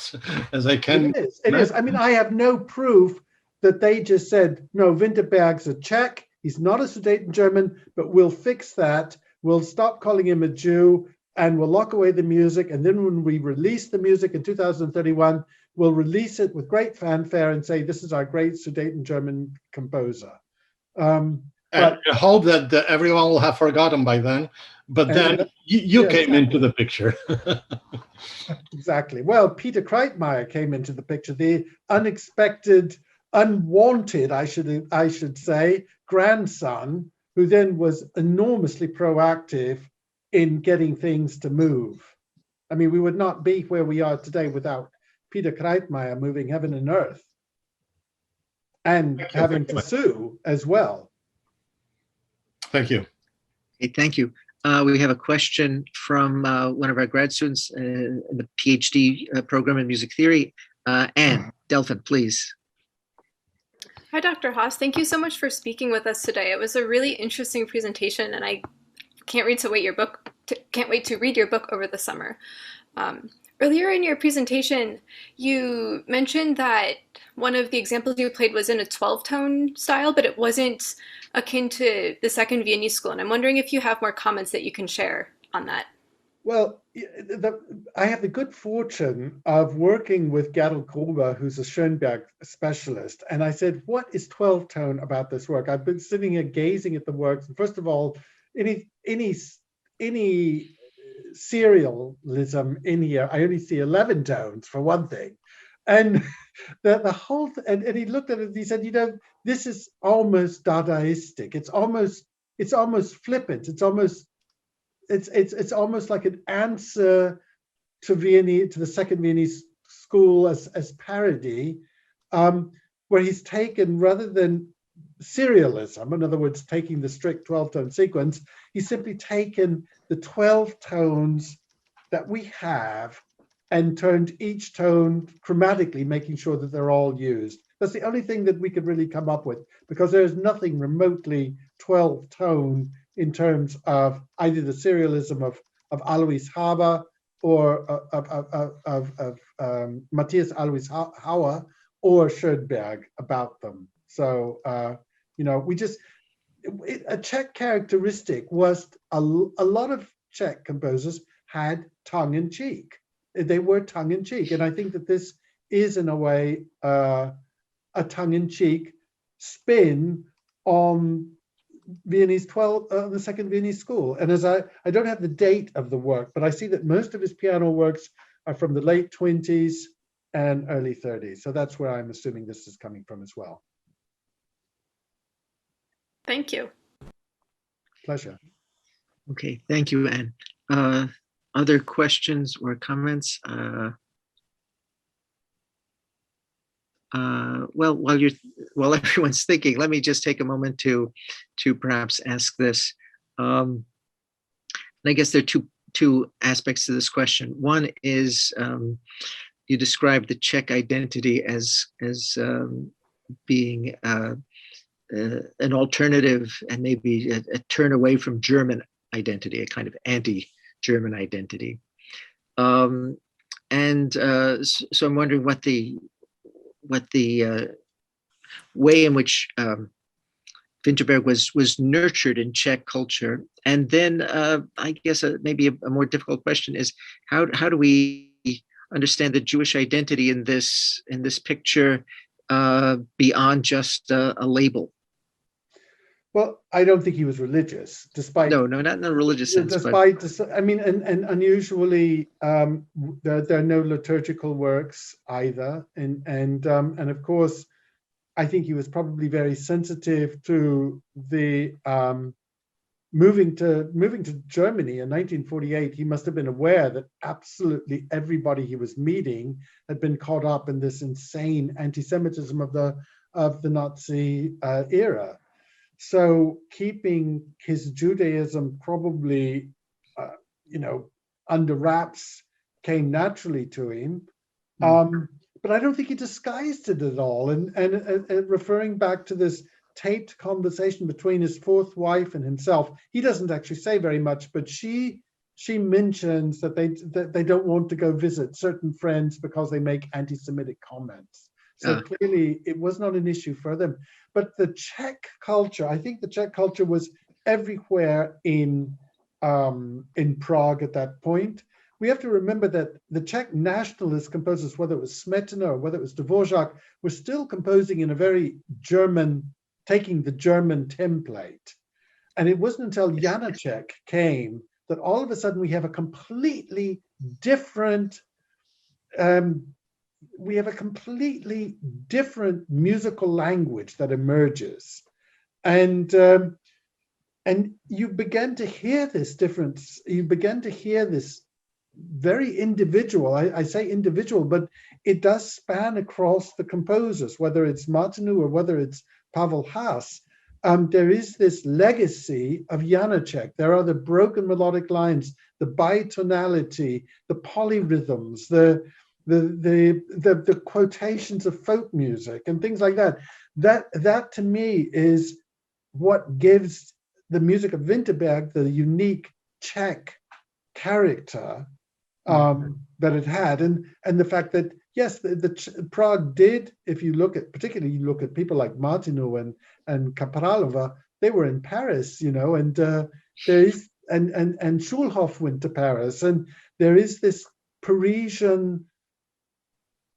as I can. It is. I mean, I have no proof that they just said, no, Winterberg's a Czech. He's not a Sudeten German, but we'll fix that. We'll stop calling him a Jew and we'll lock away the music. And then when we release the music in 2031, we'll release it with great fanfare and say, this is our great Sudeten German composer. And I hope that everyone will have forgotten by then. But then you came into the picture. Exactly. Well, Peter Kreitmeyer came into the picture, the unexpected, unwanted, I should say, grandson, who then was enormously proactive in getting things to move. I mean, we would not be where we are today without Peter Kreitmeyer moving heaven and earth and having to sue as well. Thank you. Okay, thank you. We have a question from one of our grad students in the PhD program in music theory. Anne Delphin, please. Hi, Dr. Haas. Thank you so much for speaking with us today. It was a really interesting presentation, and I can't wait to read your book over the summer. Earlier in your presentation, you mentioned that one of the examples you played was in a 12-tone style, but it wasn't akin to the Second Viennese School. And I'm wondering if you have more comments that you can share on that. Well, I have the good fortune of working with Gerald Gruber, who's a Schoenberg specialist. And I said, what is 12-tone about this work? I've been sitting here gazing at the works. And first of all, any serialism in here, I only see 11 tones for one thing. And the whole, and he looked at it and he said, this is almost Dadaistic. It's almost flippant. It's almost like an answer to the Second Viennese School as parody, where he's taken, rather than serialism, in other words, taking the strict 12-tone sequence, he's simply taken the 12 tones that we have and turned each tone chromatically, making sure that they're all used. That's the only thing that we could really come up with, because there's nothing remotely 12-tone in terms of either the serialism of Alois Haber or of Matthias Alois Hauer or Schoenberg about them. So, a Czech characteristic was a lot of Czech composers had tongue-in-cheek. They were tongue-in-cheek. And I think that this is, in a way, a tongue-in-cheek spin on the Second Viennese School. And as I don't have the date of the work, but I see that most of his piano works are from the late 20s and early 30s. So that's where I'm assuming this is coming from as well. Thank you. Pleasure. Okay, thank you, Anne. Other questions or comments? Well, while everyone's thinking, let me just take a moment to perhaps ask this. And I guess there are two aspects to this question. One is you described the Czech identity as being an alternative and maybe a turn away from German identity, a kind of anti-German identity. So I'm wondering what the way in which Vinterberg was nurtured in Czech culture. And then I guess maybe a more difficult question is how do we understand the Jewish identity in this picture beyond just a label? Well, I don't think he was religious, despite No, not in a religious sense. Despite, I mean, and unusually, there are no liturgical works either, and of course, I think he was probably very sensitive to the moving to Germany in 1948. He must have been aware that absolutely everybody he was meeting had been caught up in this insane anti-Semitism of the Nazi era. So keeping his Judaism probably, under wraps came naturally to him. But I don't think he disguised it at all. And referring back to this taped conversation between his fourth wife and himself, he doesn't actually say very much, but she mentions that they don't want to go visit certain friends because they make anti-Semitic comments. So clearly it was not an issue for them. But the Czech culture, I think the Czech culture was everywhere in Prague at that point. We have to remember that the Czech nationalist composers, whether it was Smetana or whether it was Dvořák, were still composing in a very German, taking the German template. And it wasn't until Janacek came that all of a sudden we have a completely different musical language that emerges, and you begin to hear this difference. You begin to hear this very individual. I say individual, but it does span across the composers, whether it's Martinu or whether it's Pavel Haas. There is this legacy of Janacek. There are the broken melodic lines, the bitonality, the polyrhythms, the quotations of folk music and things like that. That to me is what gives the music of Vinterberg the unique Czech character that it had, and the fact that yes, Prague did. If you look at, particularly you look at people like Martinu and Kapralova, they were in Paris, and there is and Schulhoff went to Paris, and there is this Parisian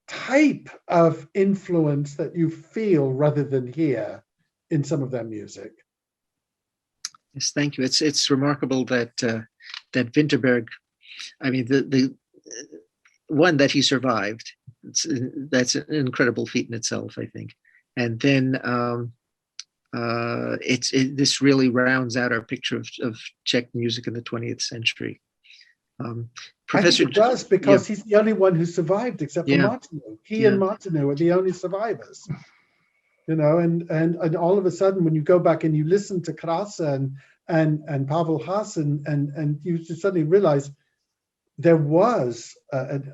type of influence that you feel rather than hear in some of their music. Yes, thank you. It's remarkable that that Vinterberg, I mean, the one that he survived. That's an incredible feat in itself, I think. And then this really rounds out our picture of Czech music in the 20th century. Professor, I think it does, because he's the only one who survived except for Martinu. He and Martinu are the only survivors. And all of a sudden, when you go back and you listen to Krasa and Pavel Haas, and you suddenly realize there was an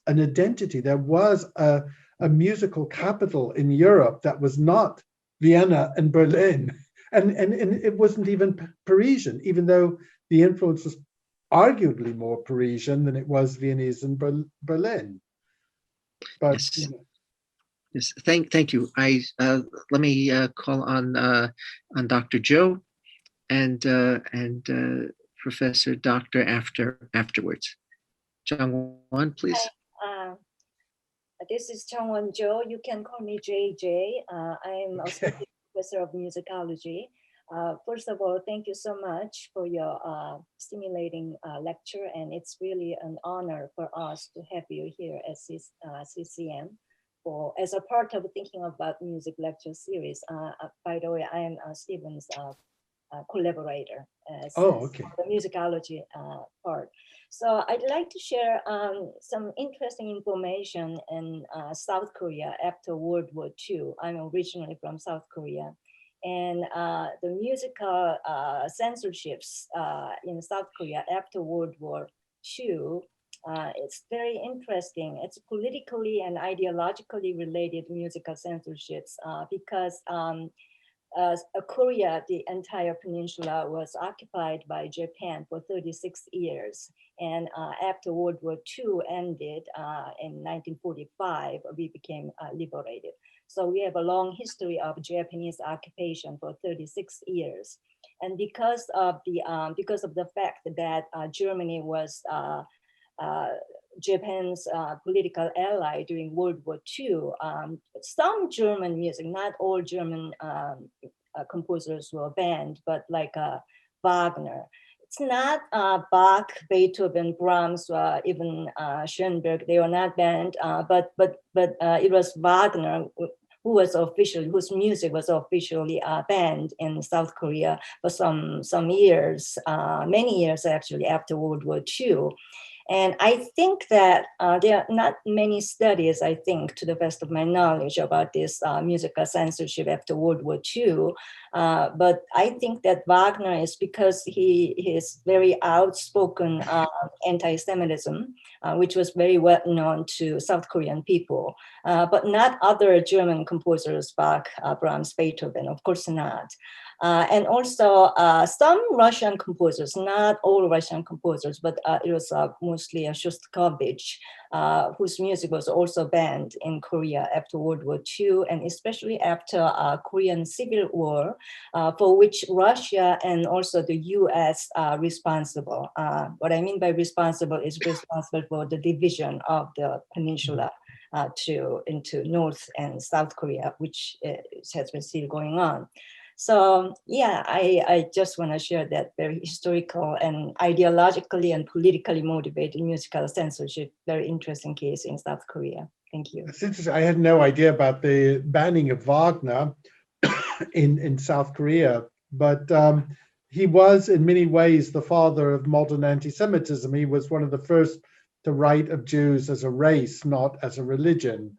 identity, there was a musical capital in Europe that was not Vienna and Berlin, and it wasn't even Parisian, even though the influence was arguably more Parisian than it was Viennese and Berlin. But yes, thank you. Let me call on Dr. Joe and Professor Doctor afterwards. Jung-won, please. This is Jung-won Jo. You can call me JJ. I'm associate professor of musicology. First of all, thank you so much for your stimulating lecture, and it's really an honor for us to have you here at CCM for as a part of thinking about music lecture series. By the way, I am Stephen's collaborator as Okay. the musicology part. So I'd like to share some interesting information in South Korea after World War II. I'm originally from South Korea. And the musical censorships in South Korea after World War II, it's very interesting. It's politically and ideologically related musical censorships because Korea, the entire peninsula, was occupied by Japan for 36 years. And after World War II ended in 1945, we became liberated. So we have a long history of Japanese occupation for 36 years. And because of the fact that Germany was Japan's political ally during World War II, some German music, not all German composers were banned, but like Wagner. It's not Bach, Beethoven, Brahms, even Schoenberg. They were not banned, but it was Wagner whose music was officially banned in South Korea for some years, many years actually after World War II. And I think that there are not many studies, I think, to the best of my knowledge, about this musical censorship after World War II. But I think that Wagner is because he is very outspoken anti-Semitism, which was very well known to South Korean people, but not other German composers, Bach, Brahms, Beethoven, of course not. And also some Russian composers, not all Russian composers, but it was mostly Shostakovich, whose music was also banned in Korea after World War II, and especially after Korean Civil War, for which Russia and also the US are responsible. What I mean by responsible is responsible for the division of the peninsula into North and South Korea, which has been still going on. So yeah, I just want to share that very historical and ideologically and politically motivated musical censorship, very interesting case in South Korea. Thank you. It's interesting. I had no idea about the banning of Wagner in South Korea, but he was in many ways the father of modern anti-Semitism. He was one of the first to write of Jews as a race, not as a religion.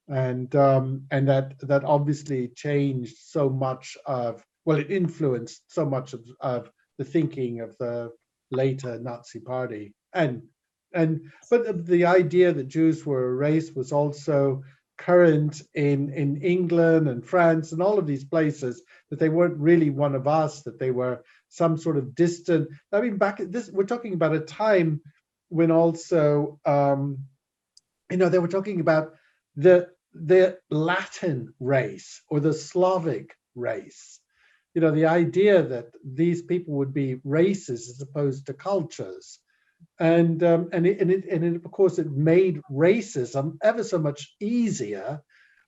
And that obviously changed so much of, well, it influenced so much of the thinking of the later Nazi Party. But the idea that Jews were a race was also current in England and France and all of these places, that they weren't really one of us, that they were some sort of distant. I mean, back at this, we're talking about a time when also, they were talking about the Latin race or the Slavic race. The idea that these people would be races as opposed to cultures, and of course it made racism ever so much easier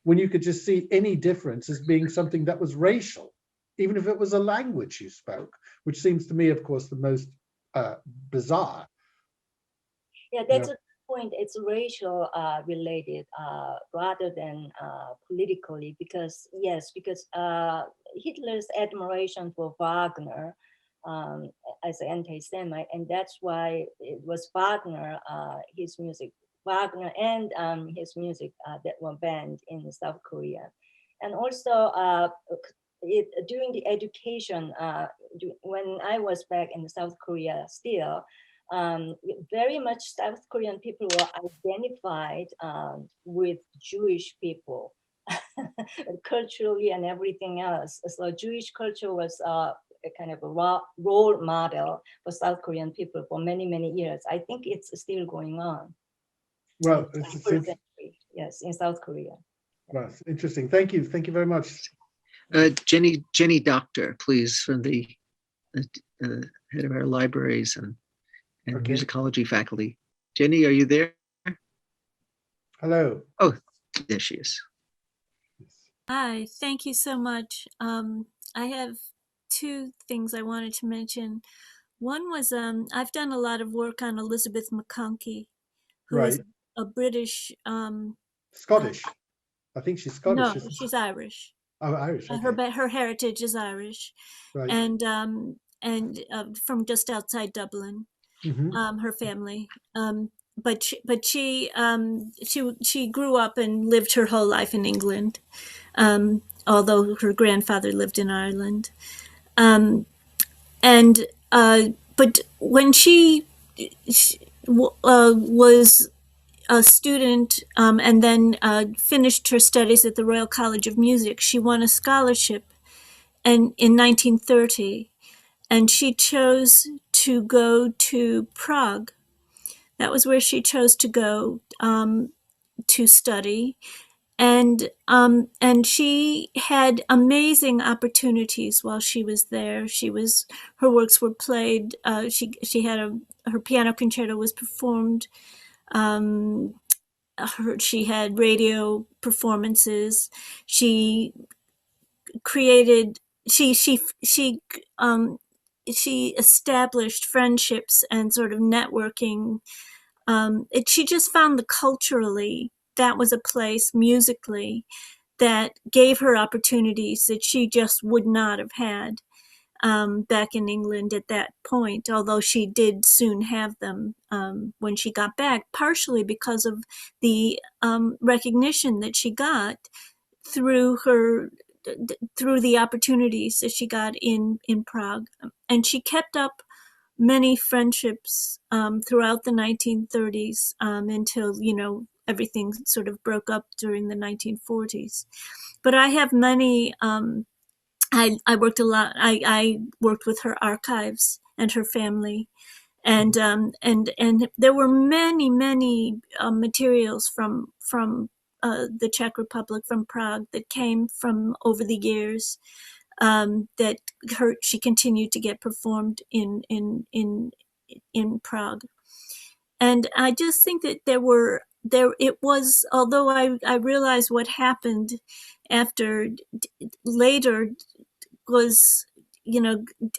when you could just see any difference as being something that was racial, even if it was a language you spoke, which seems to me, of course, the most bizarre. Yeah, that's a point. It's racial related rather than politically, because Hitler's admiration for Wagner as an anti-Semite, and that's why it was Wagner, his music and his music that were banned in South Korea. And also during the education, when I was back in South Korea still, very much South Korean people were identified with Jewish people culturally and everything else. So Jewish culture was a kind of a role model for South Korean people for many, many years. I think it's still going on. Well, yes, in South Korea. Well, it's interesting. Thank you very much. Jenny Doctor, please, from the head of our libraries and Okay. musicology faculty. Jenny, are you there? Hello. Oh, there she is. Hi, thank you so much. I have two things I wanted to mention. One was I've done a lot of work on Elizabeth McConkie, who is Right. a British. Scottish. I think she's Scottish, No, isn't she? she's Irish. Oh, Irish. Her Okay. her heritage is Irish, Right. and from just outside Dublin. Hmm. Her family. She grew up and lived her whole life in England, although her grandfather lived in Ireland. And but when she was a student and then finished her studies at the Royal College of Music, she won a scholarship in 1930, and she chose to go to Prague. That was where she chose to go to study, and she had amazing opportunities while she was there. Her works were played. She had her piano concerto was performed. She had radio performances. She created. She established friendships and sort of networking. She just found that culturally that was a place musically that gave her opportunities that she just would not have had back in England at that point, although she did soon have them when she got back, partially because of the recognition that she got through the opportunities that she got in Prague. And she kept up many friendships throughout the 1930s until, everything sort of broke up during the 1940s. But I have many, I worked a lot, I worked with her archives and her family. And there were many materials from the Czech Republic, from Prague, that came from over the years that she continued to get performed in Prague. And I just think that it was, although I realized what happened after later was,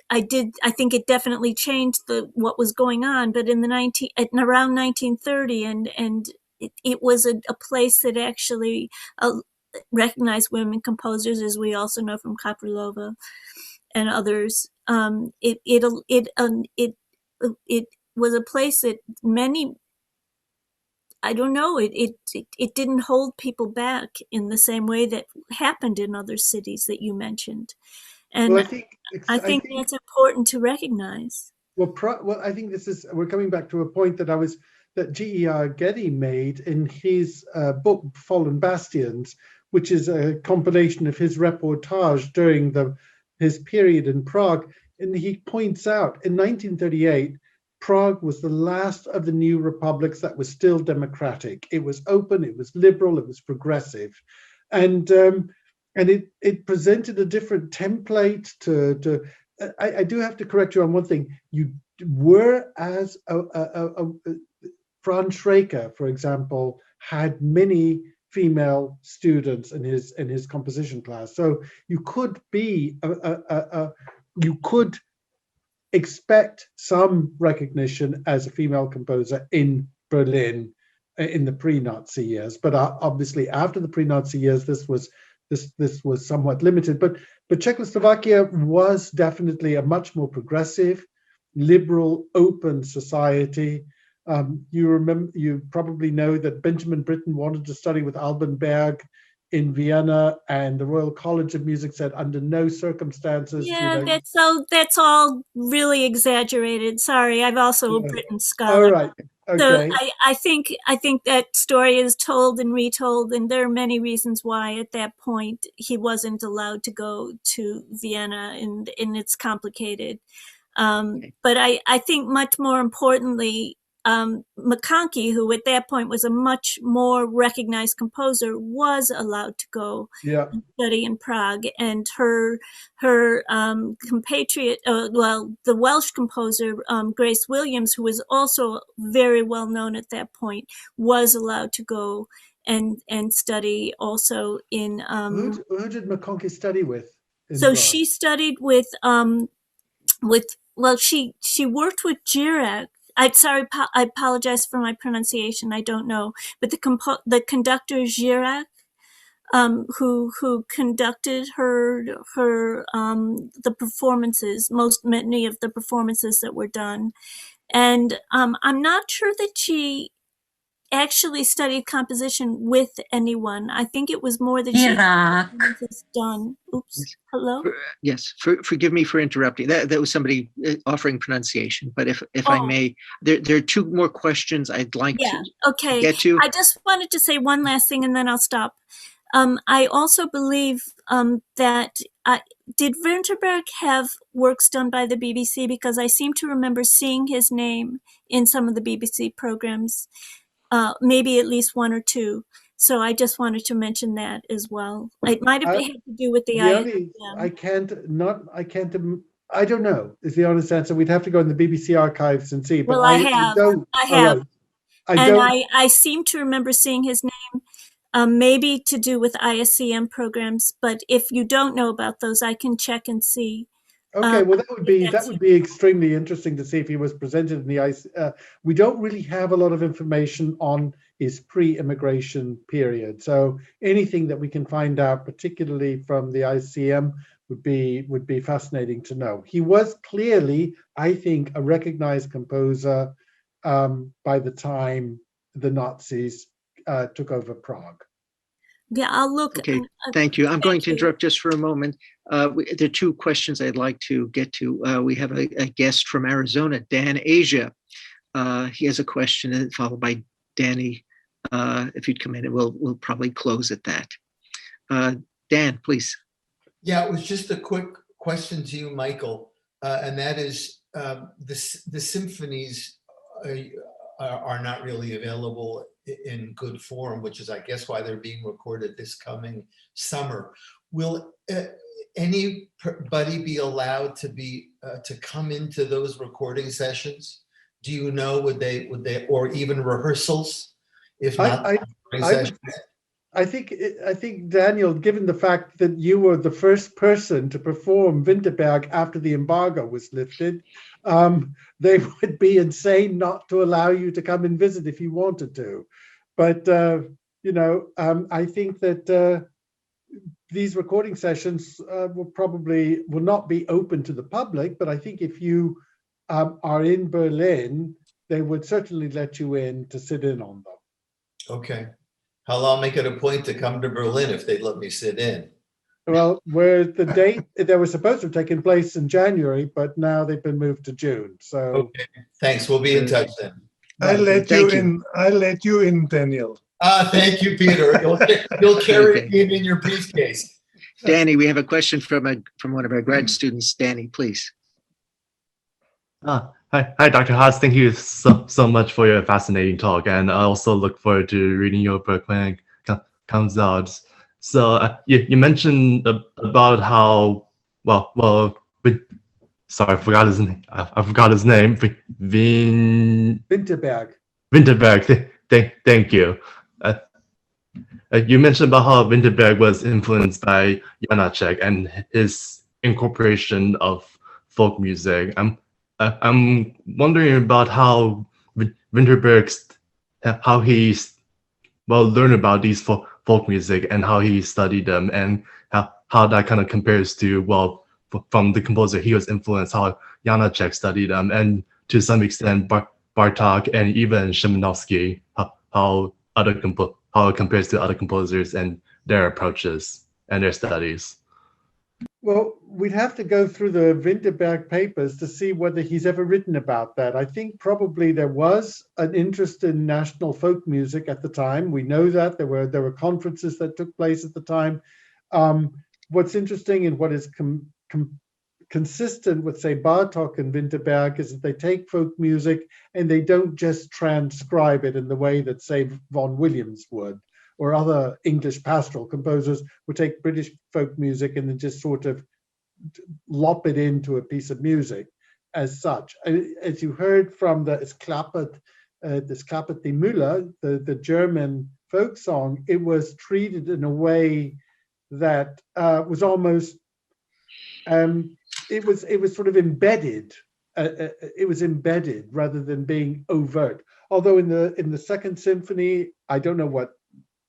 I think it definitely changed what was going on, but around 1930, and it was a place that actually recognized women composers, as we also know from Kaprilova and others. It was a place that many, I don't know, it didn't hold people back in the same way that happened in other cities that you mentioned. And Well, I think that's important to recognize. Well, I think we're coming back to a point that G.E.R. Getty made in his book Fallen Bastions, which is a compilation of his reportage during his period in Prague. And he points out in 1938, Prague was the last of the new republics that was still democratic. It was open, it was liberal, it was progressive. And it presented a different template to I do have to correct you on one thing. You were, as Franz Schreker, for example, had many female students in his composition class. So you could you could expect some recognition as a female composer in Berlin in the pre-Nazi years. But obviously, after the pre-Nazi years, this was somewhat limited. But Czechoslovakia was definitely a much more progressive, liberal, open society. You probably know that Benjamin Britten wanted to study with Alban Berg in Vienna, and the Royal College of Music said under no circumstances. Yeah, that's all really exaggerated. Sorry, I've also a Britten scholar. All right. Okay. So I think that story is told and retold, and there are many reasons why at that point he wasn't allowed to go to Vienna, and it's complicated. But I think much more importantly, McConkie, who at that point was a much more recognized composer, was allowed to go and study in Prague, and her compatriot, the Welsh composer Grace Williams, who was also very well known at that point, was allowed to go and study also in. Who did McConkie study with? in So Prague. she studied with well, she worked with Jirek. I apologize for my pronunciation. I don't know, but the conductor Jirek, who conducted her the performances, many of the performances that were done, and I'm not sure that she actually studied composition with anyone. I think it was more that she had performances done. Oops. Hello. Yes, forgive me for interrupting. That was somebody offering pronunciation. But if I Oh. may, there are two more questions I'd like Yeah. to Okay. get to. I just wanted to say one last thing, and then I'll stop. I also believe that did Winterberg have works done by the BBC? Because I seem to remember seeing his name in some of the BBC programs, maybe at least one or two. So I just wanted to mention that as well. It might have had to do with the ISM. I don't know is the honest answer. We'd have to go in the BBC archives and see. But Well, I have. I seem to remember seeing his name. Maybe to do with ISCM programs, but if you don't know about those, I can check and see. Okay, well, that would be extremely interesting to see if he was presented in the IC. We don't really have a lot of information on his pre-immigration period, so anything that we can find out, particularly from the ICM, would be fascinating to know. He was clearly, I think, a recognized composer by the time the Nazis took over Prague. Yeah, I'll look. Okay, thank you. I'm going to interrupt just for a moment. There are two questions I'd like to get to. We have a guest from Arizona, Dan Asia. He has a question followed by Danny. If you'd come in, and we'll probably close at that. Dan, please. Yeah, it was just a quick question to you, Michael, and that is the symphonies are not really available in good form, which is, I guess, why they're being recorded this coming summer. Will anybody be allowed to come into those recording sessions? Do you know, would they, or even rehearsals? If not, I think, Daniel, given the fact that you were the first person to perform Winterberg after the embargo was lifted, they would be insane not to allow you to come and visit if you wanted to. But, I think that these recording sessions will not be open to the public, but I think if you are in Berlin, they would certainly let you in to sit in on them. Okay. I'll make it a point to come to Berlin if they'd let me sit in. Well, where the date, they were supposed to have taken place in January, but now they've been moved to June. So okay, thanks. We'll be in touch then. I let you in, Daniel. Thank you, Peter. You'll carry me in your briefcase. Danny, we have a question from one of our grad students. Danny, please. Hi, Dr. Haas. Thank you so much for your fascinating talk, and I also look forward to reading your book when it comes out. So you mentioned about how sorry, I forgot his name. I forgot his name. Winterberg. Winterberg. Thank you. You mentioned about how Winterberg was influenced by Janacek and his incorporation of folk music. I'm wondering about how Winterberg learned about these folk music and how he studied them, and how that kind of compares to, from the composer he was influenced, how Janacek studied them, and to some extent Bartók and even Szymanowski, how it compares to other composers and their approaches and their studies. Well, we'd have to go through the Winterberg papers to see whether he's ever written about that. I think probably there was an interest in national folk music at the time. We know that there were conferences that took place at the time. What's interesting and what is consistent with, say, Bartók and Winterberg is that they take folk music and they don't just transcribe it in the way that, say, Vaughan Williams would, or other English pastoral composers would take British folk music and then just sort of lop it into a piece of music as such. As you heard from the Es klappert die Mühle, the German folk song, it was treated in a way that was almost it was sort of embedded. It was embedded rather than being overt. Although in the Second Symphony, I don't know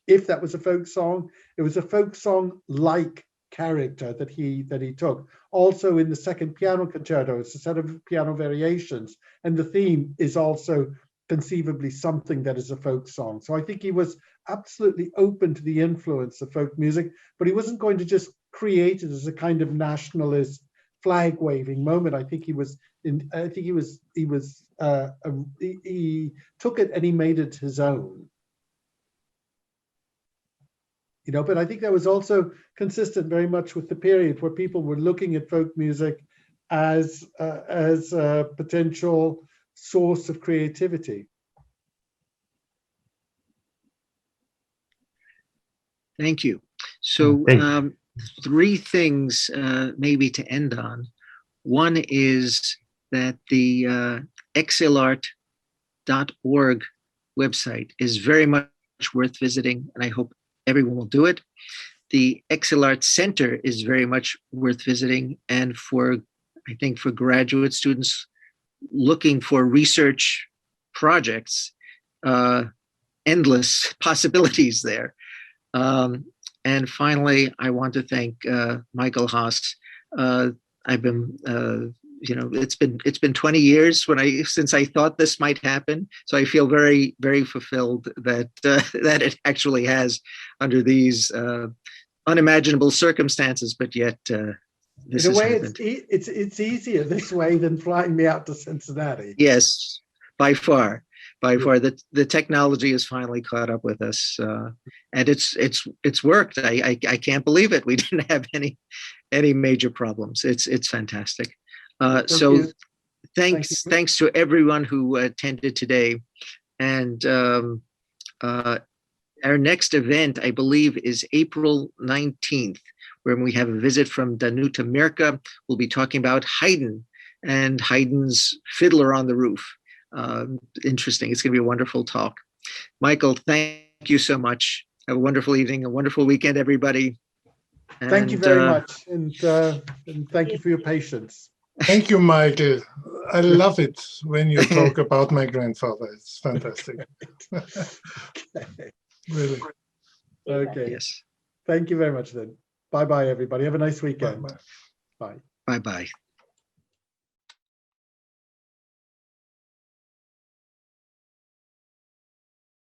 if that was a folk song. It was a folk song like character that he took. Also in the Second Piano Concerto, it's a set of piano variations, and the theme is also conceivably something that is a folk song. So I think he was absolutely open to the influence of folk music, but he wasn't going to just create it as a kind of nationalist flag waving moment. I think he took it and he made it his own. You know, but I think that was also consistent very much with the period where people were looking at folk music as a potential source of creativity. Thank you. So three things maybe to end on. One is that the exilart.org website is very much worth visiting, and I hope everyone will do it. The Exilart Center is very much worth visiting, and I think for graduate students looking for research projects, endless possibilities there. And finally, I want to thank Michael Haas. I've been, it's been 20 years since I thought this might happen. So I feel very, very fulfilled that that it actually has under these unimaginable circumstances. But yet, this in a way, happened. it's easier this way than flying me out to Cincinnati. Yes, by far. The technology has finally caught up with us, and it's worked. I can't believe it. We didn't have any major problems. It's fantastic. So thanks to everyone who attended today, and our next event, I believe, is April 19th, when we have a visit from Danuta Mirka. We'll be talking about Haydn and Haydn's Fiddler on the Roof. Interesting. It's going to be a wonderful talk. Michael, thank you so much. Have a wonderful evening, a wonderful weekend, everybody. Thank you very much, and thank you for your patience. Thank you, Michael. I love it when you talk about my grandfather. It's fantastic. Okay. Really. Okay. Yes. Thank you very much then. Bye-bye, everybody. Have a nice weekend. Bye-bye. Bye. Bye-bye.